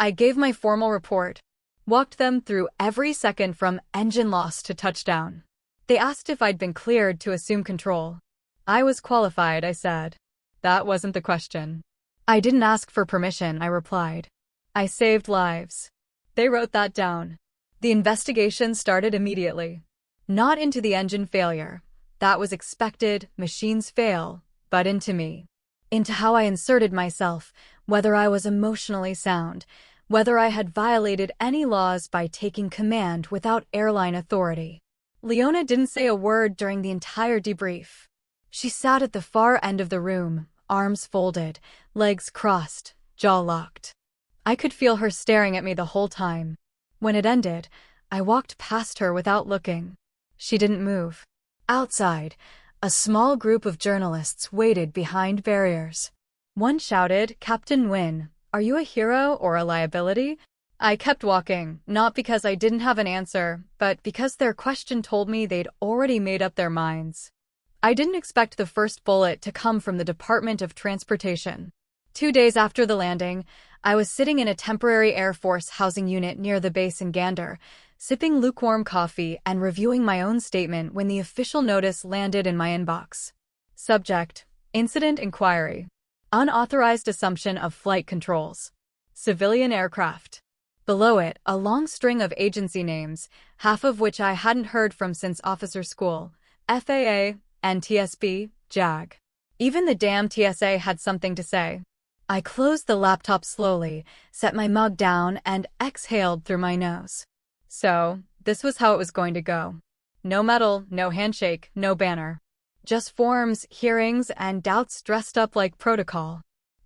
[SPEAKER 1] I gave my formal report, walked them through every second from engine loss to touchdown. They asked if I'd been cleared to assume control. I was qualified, I said. That wasn't the question. I didn't ask for permission, I replied. I saved lives. They wrote that down. The investigation started immediately. Not into the engine failure. That was expected, machines fail, but into me. Into how I inserted myself, whether I was emotionally sound, whether I had violated any laws by taking command without airline authority. Leona didn't say a word during the entire debrief. She sat at the far end of the room, arms folded, legs crossed, jaw locked. I could feel her staring at me the whole time. When it ended, I walked past her without looking. She didn't move. Outside, a small group of journalists waited behind barriers. One shouted, "Captain Nguyen, are you a hero or a liability?" I kept walking, not because I didn't have an answer, but because their question told me they'd already made up their minds. I didn't expect the first bullet to come from the Department of Transportation. 2 days after the landing, I was sitting in a temporary Air Force housing unit near the base in Gander, sipping lukewarm coffee and reviewing my own statement when the official notice landed in my inbox. Subject: Incident Inquiry. Unauthorized assumption of flight controls. Civilian aircraft. Below it, a long string of agency names, half of which I hadn't heard from since officer school: FAA, NTSB, JAG. Even the damn TSA had something to say. I closed the laptop slowly, set my mug down, and exhaled through my nose. So, this was how it was going to go. No medal, no handshake, no banner. Just forms, hearings, and doubts dressed up like protocol.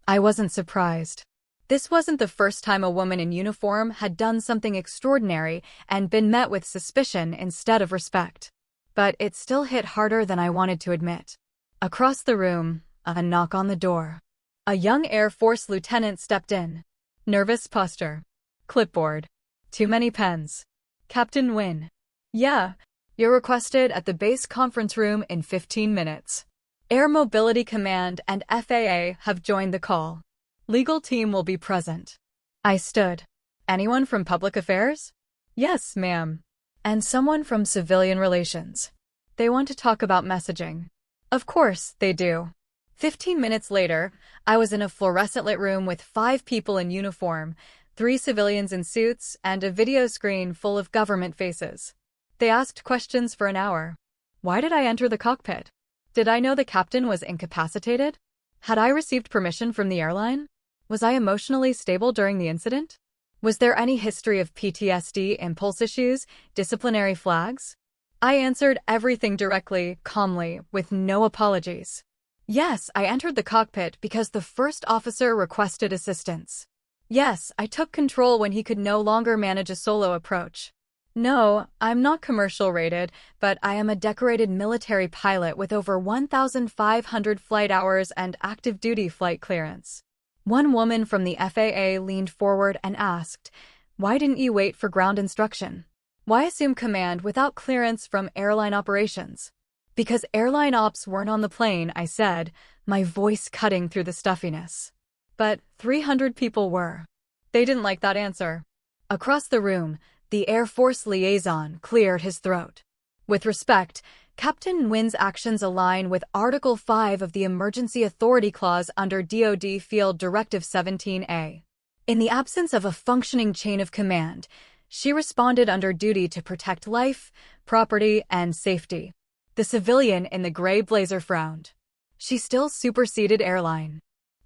[SPEAKER 1] I wasn't surprised. This wasn't the first time a woman in uniform had done something extraordinary and been met with suspicion instead of respect. But it still hit harder than I wanted to admit. Across the room, a knock on the door. A young Air Force lieutenant stepped in. Nervous posture. Clipboard. Too many pens. Captain Nguyen. Yeah, you're requested at the base conference room in 15 minutes. Air Mobility Command and FAA have joined the call. Legal team will be present. I stood. Anyone from public affairs? Yes, ma'am. And someone from civilian relations. They want to talk about messaging. Of course, they do. 15 minutes later, I was in a fluorescent-lit room with 5 people in uniform, 3 civilians in suits, and a video screen full of government faces. They asked questions for an hour. Why did I enter the cockpit? Did I know the captain was incapacitated? Had I received permission from the airline? Was I emotionally stable during the incident? Was there any history of PTSD, impulse issues, disciplinary flags? I answered everything directly, calmly, with no apologies. Yes, I entered the cockpit because the first officer requested assistance. Yes, I took control when he could no longer manage a solo approach. No, I'm not commercial rated, but I am a decorated military pilot with over 1,500 flight hours and active duty flight clearance. One woman from the FAA leaned forward and asked, "Why didn't you wait for ground instruction? Why assume command without clearance from airline operations?" "Because airline ops weren't on the plane," I said, my voice cutting through the stuffiness. But 300 people were. They didn't like that answer. Across the room, the Air Force liaison cleared his throat. With respect, Captain Nguyen's actions align with Article 5 of the Emergency Authority Clause under DoD Field Directive 17A. In the absence of a functioning chain of command, she responded under duty to protect life, property, and safety. The civilian in the gray blazer frowned. She still superseded airline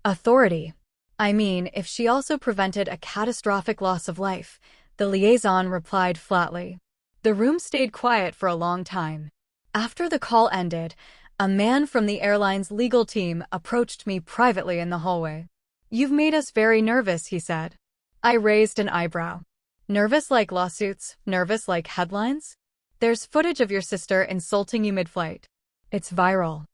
[SPEAKER 1] authority. I mean, if she also prevented a catastrophic loss of life, the liaison replied flatly. The room stayed quiet for a long time. After the call ended, a man from the airline's legal team approached me privately in the hallway. "You've made us very nervous," he said. I raised an eyebrow. Nervous like lawsuits? Nervous like headlines? There's footage of your sister insulting you mid-flight. It's viral.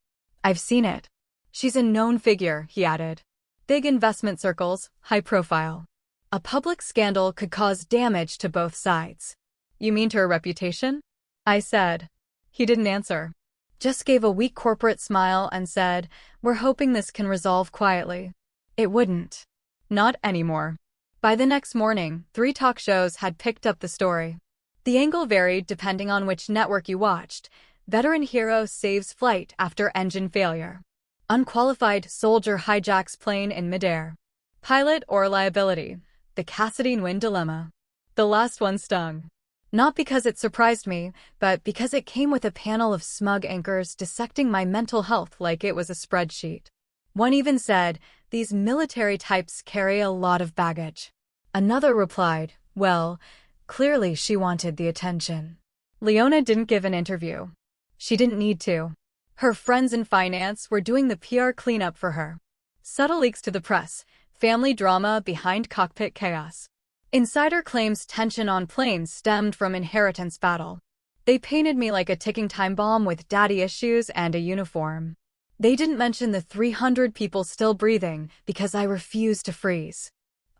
[SPEAKER 1] I've seen it. She's a known figure, he added. Big investment circles, high profile. A public scandal could cause damage to both sides. You mean to her reputation? I said. He didn't answer. Just gave a weak corporate smile and said, "We're hoping this can resolve quietly." It wouldn't. Not anymore. By the next morning, 3 talk shows had picked up the story. The angle varied depending on which network you watched. Veteran hero saves flight after engine failure. Unqualified soldier hijacks plane in midair. Pilot or liability? The Cassidy Nguyen dilemma. The last one stung. Not because it surprised me, but because it came with a panel of smug anchors dissecting my mental health like it was a spreadsheet. One even said, "These military types carry a lot of baggage." Another replied, "Well, clearly she wanted the attention." Leona didn't give an interview. She didn't need to. Her friends in finance were doing the PR cleanup for her. Subtle leaks to the press, family drama behind cockpit chaos. Insider claims tension on planes stemmed from inheritance battle. They painted me like a ticking time bomb with daddy issues and a uniform. They didn't mention the 300 people still breathing because I refused to freeze.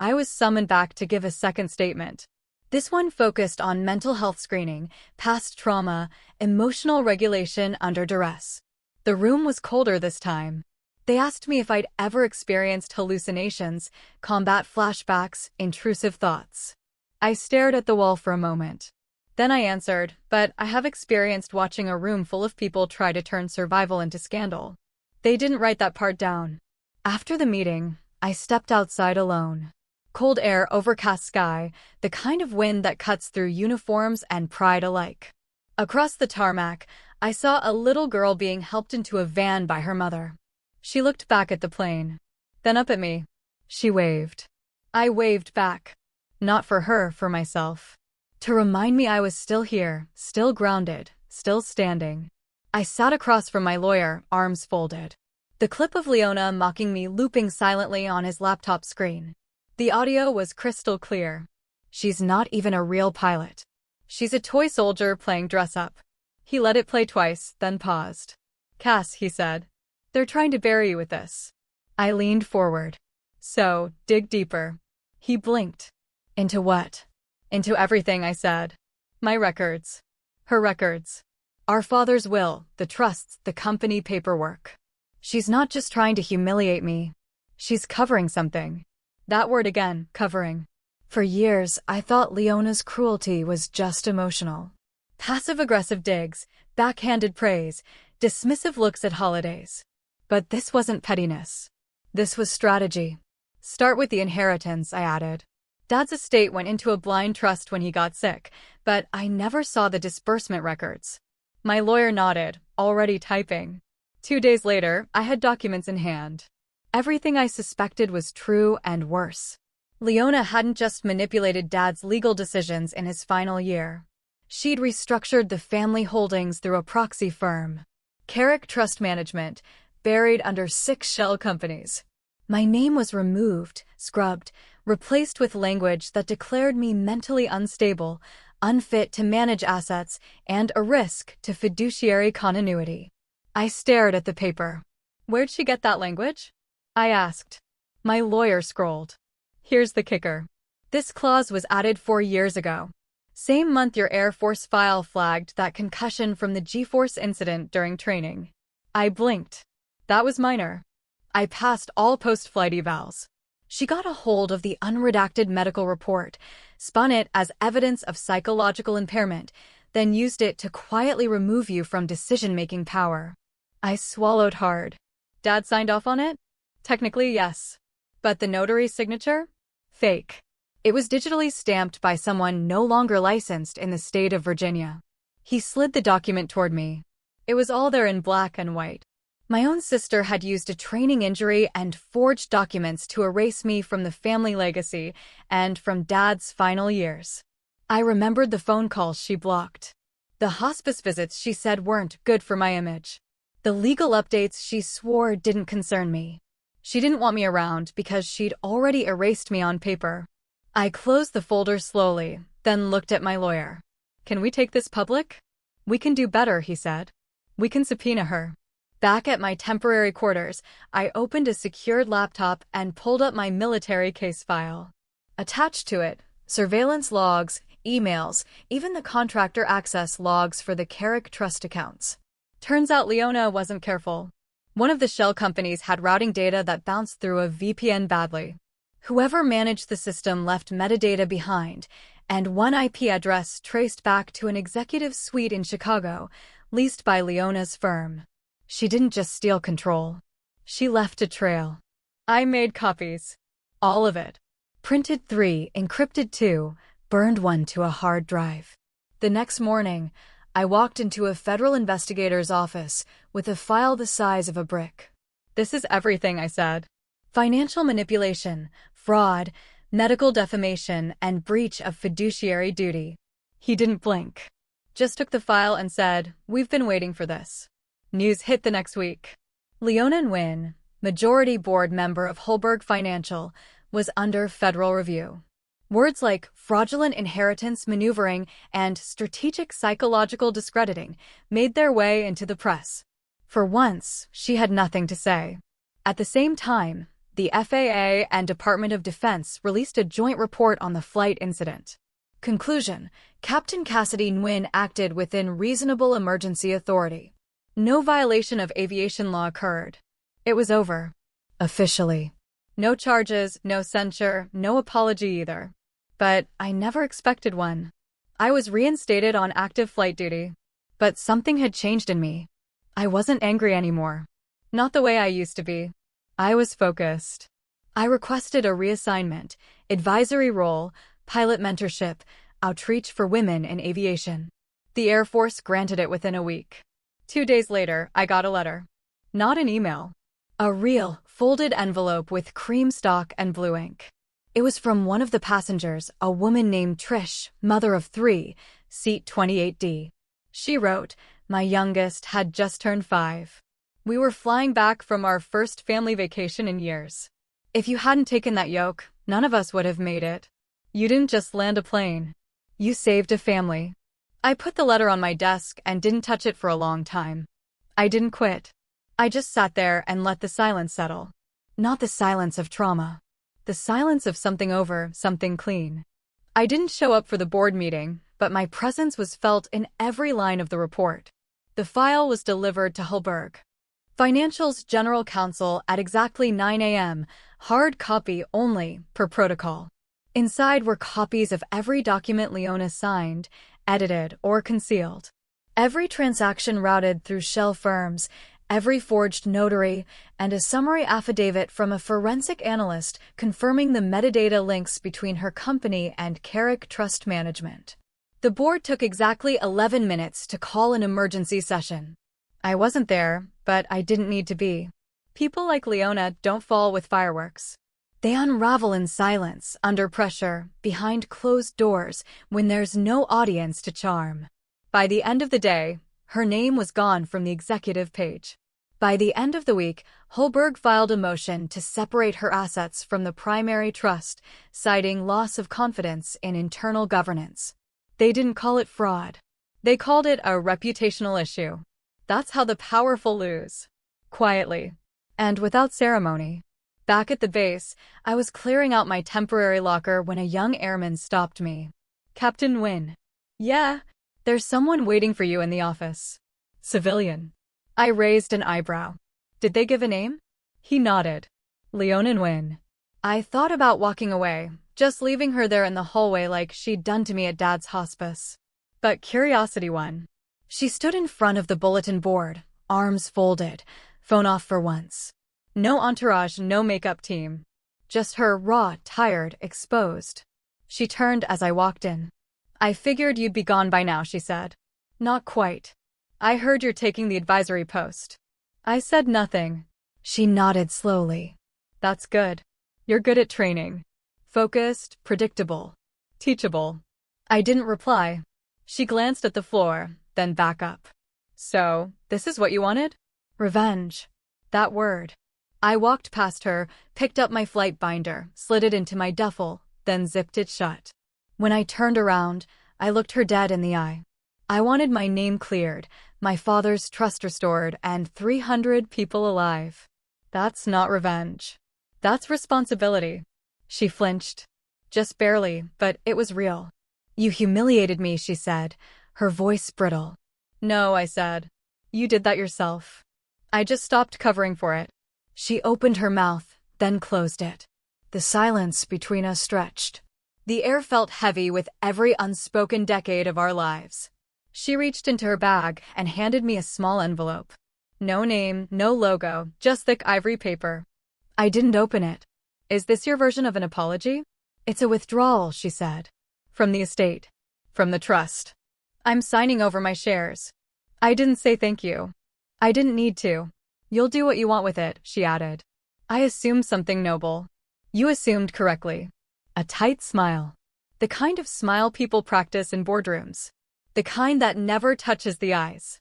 [SPEAKER 1] I was summoned back to give a second statement. This one focused on mental health screening, past trauma, emotional regulation under duress. The room was colder this time. They asked me if I'd ever experienced hallucinations, combat flashbacks, intrusive thoughts. I stared at the wall for a moment. Then I answered, "But I have experienced watching a room full of people try to turn survival into scandal." They didn't write that part down. After the meeting, I stepped outside alone. Cold air, overcast sky, the kind of wind that cuts through uniforms and pride alike. Across the tarmac, I saw a little girl being helped into a van by her mother. She looked back at the plane, then up at me. She waved. I waved back. Not for her, for myself. To remind me I was still here, still grounded, still standing. I sat across from my lawyer, arms folded. The clip of Leona mocking me looping silently on his laptop screen. The audio was crystal clear. She's not even a real pilot. She's a toy soldier playing dress-up. He let it play twice, then paused. "Cass," he said. "They're trying to bury you with this." I leaned forward. "So, dig deeper." He blinked. "Into what?" "Into everything," I said. "My records. Her records. Our father's will, the trusts, the company paperwork. She's not just trying to humiliate me. She's covering something." That word again, covering. For years, I thought Leona's cruelty was just emotional. Passive-aggressive digs, backhanded praise, dismissive looks at holidays. But this wasn't pettiness. This was strategy. "Start with the inheritance," I added. Dad's estate went into a blind trust when he got sick, but I never saw the disbursement records. My lawyer nodded, already typing. 2 days later, I had documents in hand. Everything I suspected was true and worse. Leona hadn't just manipulated Dad's legal decisions in his final year. She'd restructured the family holdings through a proxy firm. Carrick Trust Management, buried under 6 shell companies. My name was removed, scrubbed, replaced with language that declared me mentally unstable, unfit to manage assets, and a risk to fiduciary continuity. I stared at the paper. "Where'd she get that language?" I asked. My lawyer scrolled. "Here's the kicker. This clause was added 4 years ago. Same month your Air Force file flagged that concussion from the G-Force incident during training." I blinked. That was minor. I passed all post-flight evals. She got a hold of the unredacted medical report, spun it as evidence of psychological impairment, then used it to quietly remove you from decision-making power. I swallowed hard. Dad signed off on it? Technically, yes. But the notary's signature? Fake. It was digitally stamped by someone no longer licensed in the state of Virginia. He slid the document toward me. It was all there in black and white. My own sister had used a training injury and forged documents to erase me from the family legacy and from Dad's final years. I remembered the phone calls she blocked. The hospice visits she said weren't good for my image. The legal updates she swore didn't concern me. She didn't want me around because she'd already erased me on paper. I closed the folder slowly, then looked at my lawyer. Can we take this public? We can do better, he said. We can subpoena her. Back at my temporary quarters, I opened a secured laptop and pulled up my military case file. Attached to it, surveillance logs, emails, even the contractor access logs for the Carrick Trust accounts. Turns out Leona wasn't careful. One of the shell companies had routing data that bounced through a VPN badly. Whoever managed the system left metadata behind, and one IP address traced back to an executive suite in Chicago, leased by Leona's firm. She didn't just steal control. She left a trail. I made copies. All of it. Printed 3, encrypted 2, burned 1 to a hard drive. The next morning, I walked into a federal investigator's office with a file the size of a brick. This is everything, I said. Financial manipulation, fraud, medical defamation, and breach of fiduciary duty. He didn't blink. Just took the file and said, "We've been waiting for this." News hit the next week. Leona Nguyen, majority board member of Holberg Financial, was under federal review. Words like fraudulent inheritance maneuvering and strategic psychological discrediting made their way into the press. For once, she had nothing to say. At the same time, the FAA and Department of Defense released a joint report on the flight incident. Conclusion: Captain Cassidy Nguyen acted within reasonable emergency authority. No violation of aviation law occurred. It was over. Officially. No charges, no censure, no apology either. But I never expected one. I was reinstated on active flight duty. But something had changed in me. I wasn't angry anymore. Not the way I used to be. I was focused. I requested a reassignment, advisory role, pilot mentorship, outreach for women in aviation. The Air Force granted it within a week. 2 days later, I got a letter. Not an email. A real, folded envelope with cream stock and blue ink. It was from one of the passengers, a woman named Trish, mother of 3, seat 28D. She wrote, "My youngest had just turned 5. We were flying back from our first family vacation in years. If you hadn't taken that yoke, none of us would have made it. You didn't just land a plane. You saved a family." I put the letter on my desk and didn't touch it for a long time. I didn't quit. I just sat there and let the silence settle. Not the silence of trauma. The silence of something over, something clean. I didn't show up for the board meeting, but my presence was felt in every line of the report. The file was delivered to Holberg Financial's general counsel at exactly 9 a.m., hard copy only, per protocol. Inside were copies of every document Leona signed, edited, or concealed. Every transaction routed through shell firms, every forged notary, and a summary affidavit from a forensic analyst confirming the metadata links between her company and Carrick Trust Management. The board took exactly 11 minutes to call an emergency session. I wasn't there, but I didn't need to be. People like Leona don't fall with fireworks. They unravel in silence, under pressure, behind closed doors, when there's no audience to charm. By the end of the day, her name was gone from the executive page. By the end of the week, Holberg filed a motion to separate her assets from the primary trust, citing loss of confidence in internal governance. They didn't call it fraud. They called it a reputational issue. That's how the powerful lose. Quietly. And without ceremony. Back at the base, I was clearing out my temporary locker when a young airman stopped me. "Captain Nguyen." "Yeah, there's someone waiting for you in the office." "Civilian." I raised an eyebrow. "Did they give a name?" He nodded. "Leona Nguyen." I thought about walking away, just leaving her there in the hallway like she'd done to me at Dad's hospice. But curiosity won. She stood in front of the bulletin board, arms folded, phone off for once. No entourage, no makeup team. Just her, raw, tired, exposed. She turned as I walked in. "I figured you'd be gone by now," she said. "Not quite. I heard you're taking the advisory post." I said nothing. She nodded slowly. "That's good. You're good at training. Focused, predictable, teachable." I didn't reply. She glanced at the floor, then back up. "So, this is what you wanted?" Revenge. That word. I walked past her, picked up my flight binder, slid it into my duffel, then zipped it shut. When I turned around, I looked her dead in the eye. I wanted my name cleared, my father's trust restored, and 300 people alive. That's not revenge. That's responsibility. She flinched. Just barely, but it was real. You humiliated me, she said, her voice brittle. No, I said. You did that yourself. I just stopped covering for it. She opened her mouth, then closed it. The silence between us stretched. The air felt heavy with every unspoken decade of our lives. She reached into her bag and handed me a small envelope. No name, no logo, just thick ivory paper. I didn't open it. Is this your version of an apology? It's a withdrawal, she said. From the estate. From the trust. I'm signing over my shares. I didn't say thank you. I didn't need to. You'll do what you want with it, she added. I assumed something noble. You assumed correctly. A tight smile. The kind of smile people practice in boardrooms. The kind that never touches the eyes.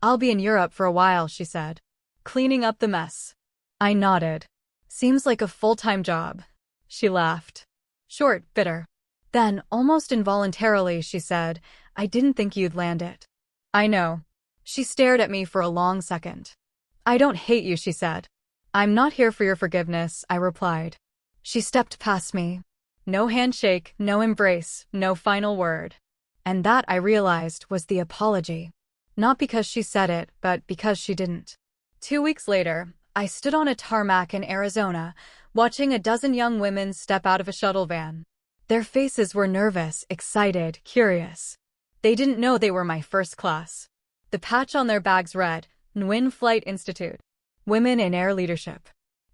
[SPEAKER 1] I'll be in Europe for a while, she said. Cleaning up the mess. I nodded. Seems like a full-time job. She laughed. Short, bitter. Then, almost involuntarily, she said, I didn't think you'd land it. I know. She stared at me for a long second. I don't hate you, she said. I'm not here for your forgiveness, I replied. She stepped past me. No handshake, no embrace, no final word. And that, I realized, was the apology. Not because she said it, but because she didn't. 2 weeks later, I stood on a tarmac in Arizona, watching a dozen young women step out of a shuttle van. Their faces were nervous, excited, curious. They didn't know they were my first class. The patch on their bags read, Nguyen Flight Institute. Women in Air Leadership.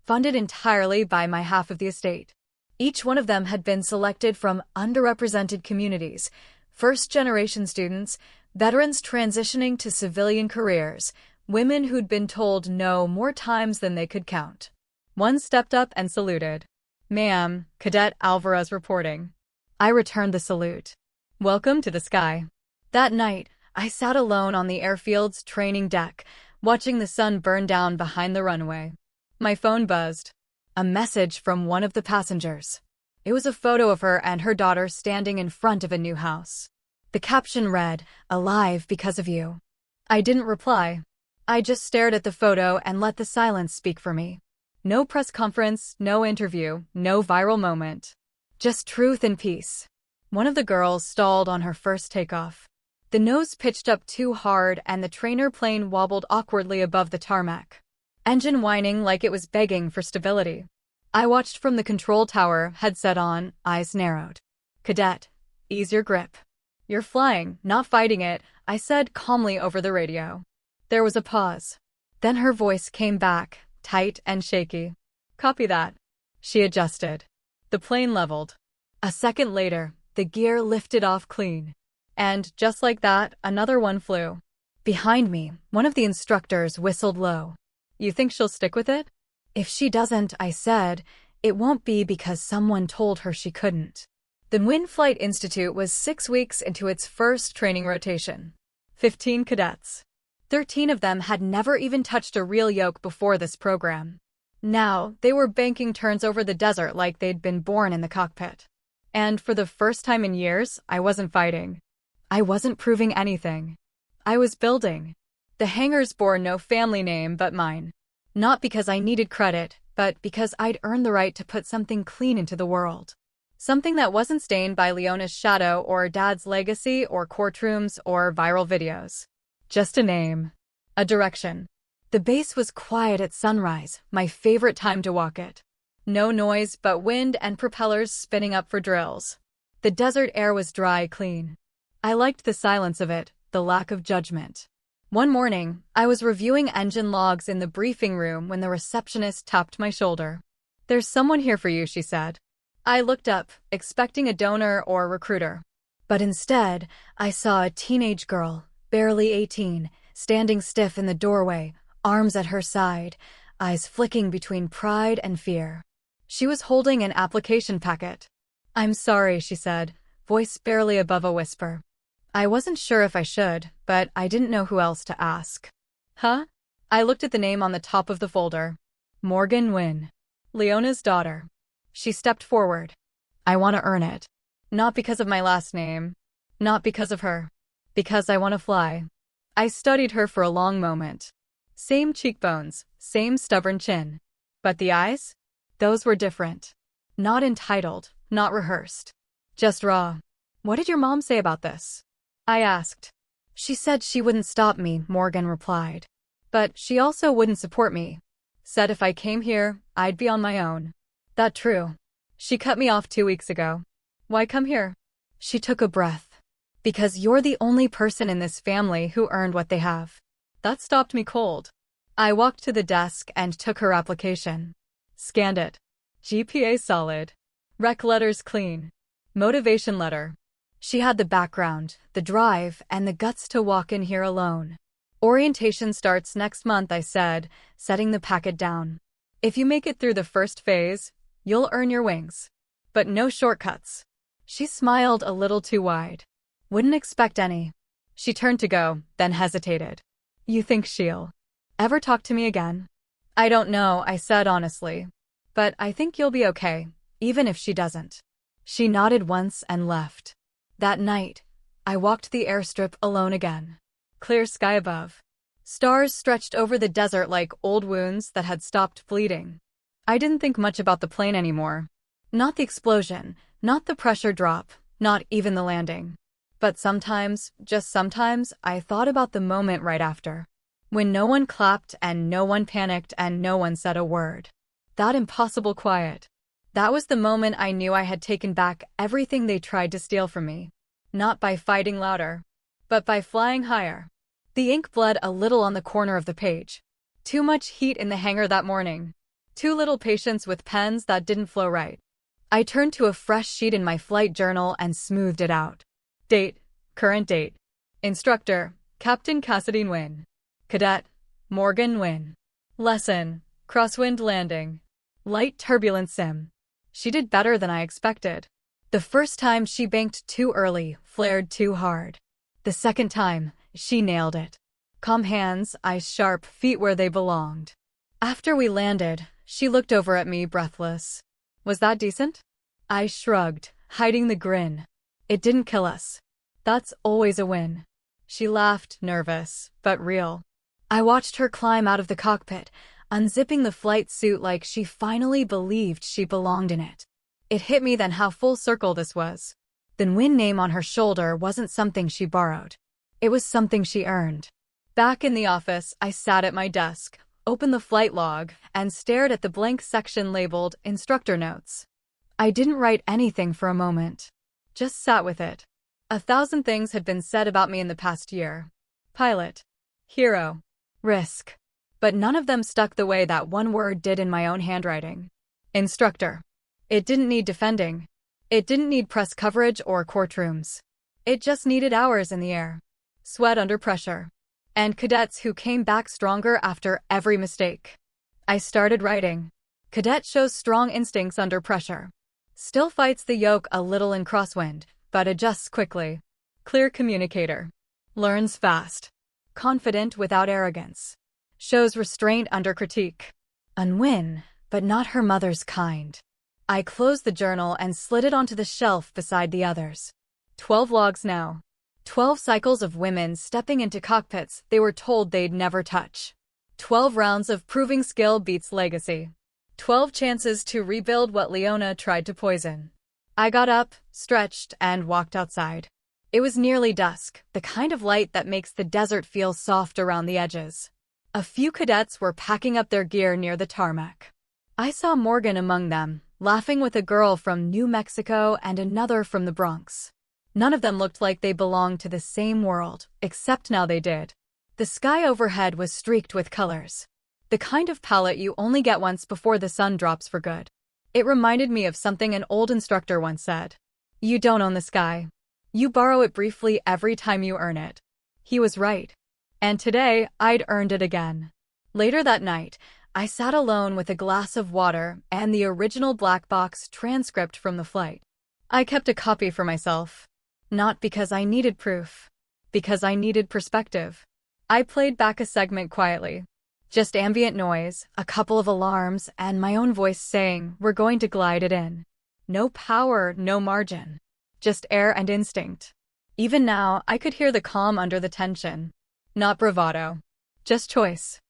[SPEAKER 1] Funded entirely by my half of the estate. Each one of them had been selected from underrepresented communities, first-generation students, veterans transitioning to civilian careers, women who'd been told no more times than they could count. One stepped up and saluted. Ma'am, Cadet Alvarez reporting. I returned the salute. Welcome to the sky. That night, I sat alone on the airfield's training deck, watching the sun burn down behind the runway. My phone buzzed. A message from one of the passengers. It was a photo of her and her daughter standing in front of a new house. The caption read, Alive because of you. I didn't reply. I just stared at the photo and let the silence speak for me. No press conference, no interview, no viral moment. Just truth and peace. One of the girls stalled on her first takeoff. The nose pitched up too hard and the trainer plane wobbled awkwardly above the tarmac. Engine whining like it was begging for stability. I watched from the control tower, headset on, eyes narrowed. Cadet, ease your grip. You're flying, not fighting it, I said calmly over the radio. There was a pause. Then her voice came back, tight and shaky. Copy that. She adjusted. The plane leveled. A second later, the gear lifted off clean. And, just like that, another one flew. Behind me, one of the instructors whistled low. You think she'll stick with it? If she doesn't, I said, it won't be because someone told her she couldn't. The Nguyen Flight Institute was 6 weeks into its first training rotation. 15 cadets. 13 of them had never even touched a real yoke before this program. Now, they were banking turns over the desert like they'd been born in the cockpit. And for the first time in years, I wasn't fighting. I wasn't proving anything. I was building. The hangars bore no family name but mine. Not because I needed credit, but because I'd earned the right to put something clean into the world. Something that wasn't stained by Leona's shadow or Dad's legacy or courtrooms or viral videos. Just a name. A direction. The base was quiet at sunrise, my favorite time to walk it. No noise but wind and propellers spinning up for drills. The desert air was dry, clean. I liked the silence of it, the lack of judgment. One morning, I was reviewing engine logs in the briefing room when the receptionist tapped my shoulder. There's someone here for you, she said. I looked up, expecting a donor or recruiter. But instead, I saw a teenage girl, barely 18, standing stiff in the doorway, arms at her side, eyes flicking between pride and fear. She was holding an application packet. I'm sorry, she said, voice barely above a whisper. I wasn't sure if I should, but I didn't know who else to ask. Huh? I looked at the name on the top of the folder. Morgan Nguyen. Leona's daughter. She stepped forward. I want to earn it. Not because of my last name. Not because of her. Because I want to fly. I studied her for a long moment. Same cheekbones, same stubborn chin. But the eyes? Those were different. Not entitled, not rehearsed. Just raw. What did your mom say about this? I asked. She said she wouldn't stop me, Morgan replied. But she also wouldn't support me. Said if I came here, I'd be on my own. That true. She cut me off 2 weeks ago. Why come here? She took a breath. Because you're the only person in this family who earned what they have. That stopped me cold. I walked to the desk and took her application. Scanned it. GPA solid. Rec letters clean. Motivation letter. She had the background, the drive, and the guts to walk in here alone. Orientation starts next month, I said, setting the packet down. If you make it through the first phase, you'll earn your wings. But no shortcuts. She smiled a little too wide. Wouldn't expect any. She turned to go, then hesitated. You think she'll ever talk to me again? I don't know, I said honestly. But I think you'll be okay, even if she doesn't. She nodded once and left. That night, I walked the airstrip alone again. Clear sky above. Stars stretched over the desert like old wounds that had stopped bleeding. I didn't think much about the plane anymore. Not the explosion, not the pressure drop, not even the landing. But sometimes, just sometimes, I thought about the moment right after. When no one clapped and no one panicked and no one said a word. That impossible quiet. That was the moment I knew I had taken back everything they tried to steal from me. Not by fighting louder, but by flying higher. The ink bled a little on the corner of the page. Too much heat in the hangar that morning. Too little patience with pens that didn't flow right. I turned to a fresh sheet in my flight journal and smoothed it out. Date, current date. Instructor, Captain Cassidy Nguyen. Cadet, Morgan Nguyen. Lesson, crosswind landing. Light turbulence sim. She did better than I expected. The first time she banked too early, flared too hard. The second time, she nailed it. Calm hands, eyes sharp, feet where they belonged. After we landed, she looked over at me breathless. Was that decent? I shrugged, hiding the grin. It didn't kill us. That's always a win. She laughed, nervous, but real. I watched her climb out of the cockpit, unzipping the flight suit like she finally believed she belonged in it. It hit me then how full circle this was. The Nguyen name on her shoulder wasn't something she borrowed. It was something she earned. Back in the office, I sat at my desk, opened the flight log, and stared at the blank section labeled Instructor Notes. I didn't write anything for a moment. Just sat with it. 1,000 things had been said about me in the past year. Pilot. Hero. Risk. But none of them stuck the way that one word did in my own handwriting. Instructor. It didn't need defending. It didn't need press coverage or courtrooms. It just needed hours in the air. Sweat under pressure. And cadets who came back stronger after every mistake. I started writing. Cadet shows strong instincts under pressure. Still fights the yoke a little in crosswind, but adjusts quickly. Clear communicator. Learns fast. Confident without arrogance. Shows restraint under critique. Nguyen, but not her mother's kind. I closed the journal and slid it onto the shelf beside the others. 12 logs now. 12 cycles of women stepping into cockpits they were told they'd never touch. 12 rounds of proving skill beats legacy. 12 chances to rebuild what Leona tried to poison. I got up, stretched, and walked outside. It was nearly dusk, the kind of light that makes the desert feel soft around the edges. A few cadets were packing up their gear near the tarmac. I saw Morgan among them, laughing with a girl from New Mexico and another from the Bronx. None of them looked like they belonged to the same world, except now they did. The sky overhead was streaked with colors. The kind of palette you only get once before the sun drops for good. It reminded me of something an old instructor once said. You don't own the sky. You borrow it briefly every time you earn it. He was right. And today, I'd earned it again. Later that night, I sat alone with a glass of water and the original black box transcript from the flight. I kept a copy for myself. Not because I needed proof. Because I needed perspective. I played back a segment quietly. Just ambient noise, a couple of alarms, and my own voice saying, we're going to glide it in. No power, no margin. Just air and instinct. Even now, I could hear the calm under the tension. Not bravado. Just choice.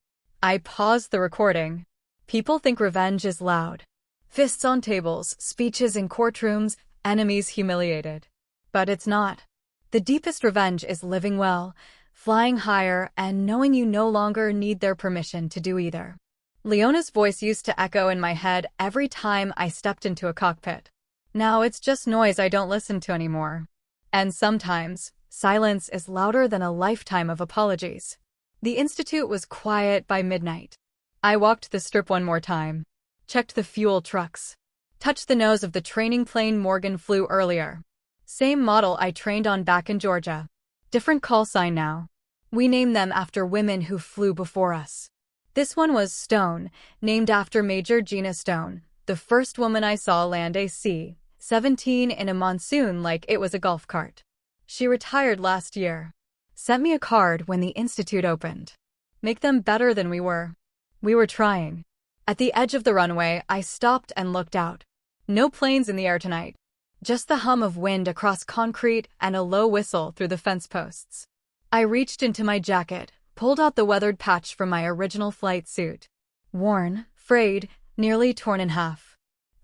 [SPEAKER 1] I paused the recording. People think revenge is loud. Fists on tables, speeches in courtrooms, enemies humiliated. But it's not. The deepest revenge is living well, flying higher, and knowing you no longer need their permission to do either. Leona's voice used to echo in my head every time I stepped into a cockpit. Now it's just noise I don't listen to anymore. And sometimes, silence is louder than a lifetime of apologies. The Institute was quiet by midnight. I walked the strip one more time, checked the fuel trucks, touched the nose of the training plane Morgan flew earlier. Same model I trained on back in Georgia. Different call sign now. We named them after women who flew before us. This one was Stone, named after Major Gina Stone, the first woman I saw land a C-17 in a monsoon like it was a golf cart. She retired last year. Sent me a card when the Institute opened. Make them better than we were. We were trying. At the edge of the runway, I stopped and looked out. No planes in the air tonight. Just the hum of wind across concrete and a low whistle through the fence posts. I reached into my jacket, pulled out the weathered patch from my original flight suit. Worn, frayed, nearly torn in half.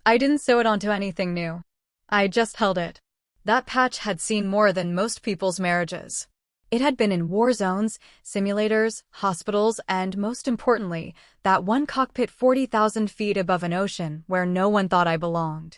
[SPEAKER 1] I didn't sew it onto anything new. I just held it. That patch had seen more than most people's marriages. It had been in war zones, simulators, hospitals, and most importantly, that one cockpit 40,000 feet above an ocean where no one thought I belonged.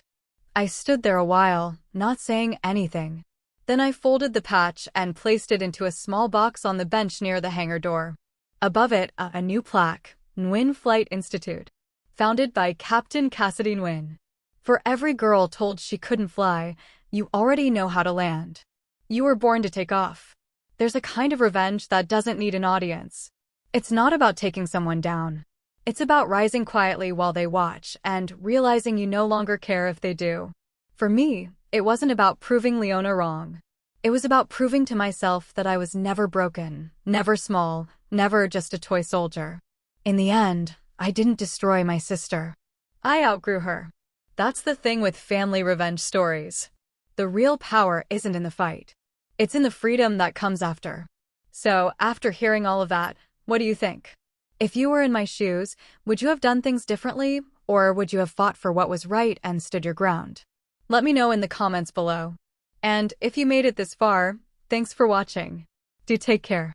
[SPEAKER 1] I stood there a while, not saying anything. Then I folded the patch and placed it into a small box on the bench near the hangar door. Above it, a new plaque, Nguyen Flight Institute. Founded by Captain Cassidy Nguyen. For every girl told she couldn't fly, you already know how to land. You were born to take off. There's a kind of revenge that doesn't need an audience. It's not about taking someone down. It's about rising quietly while they watch and realizing you no longer care if they do. For me, it wasn't about proving Leona wrong. It was about proving to myself that I was never broken, never small, never just a toy soldier. In the end, I didn't destroy my sister. I outgrew her. That's the thing with family revenge stories. The real power isn't in the fight. It's in the freedom that comes after. So, after hearing all of that, what do you think? If you were in my shoes, would you have done things differently, or would you have fought for what was right and stood your ground? Let me know in the comments below. And if you made it this far, thanks for watching. Do take care.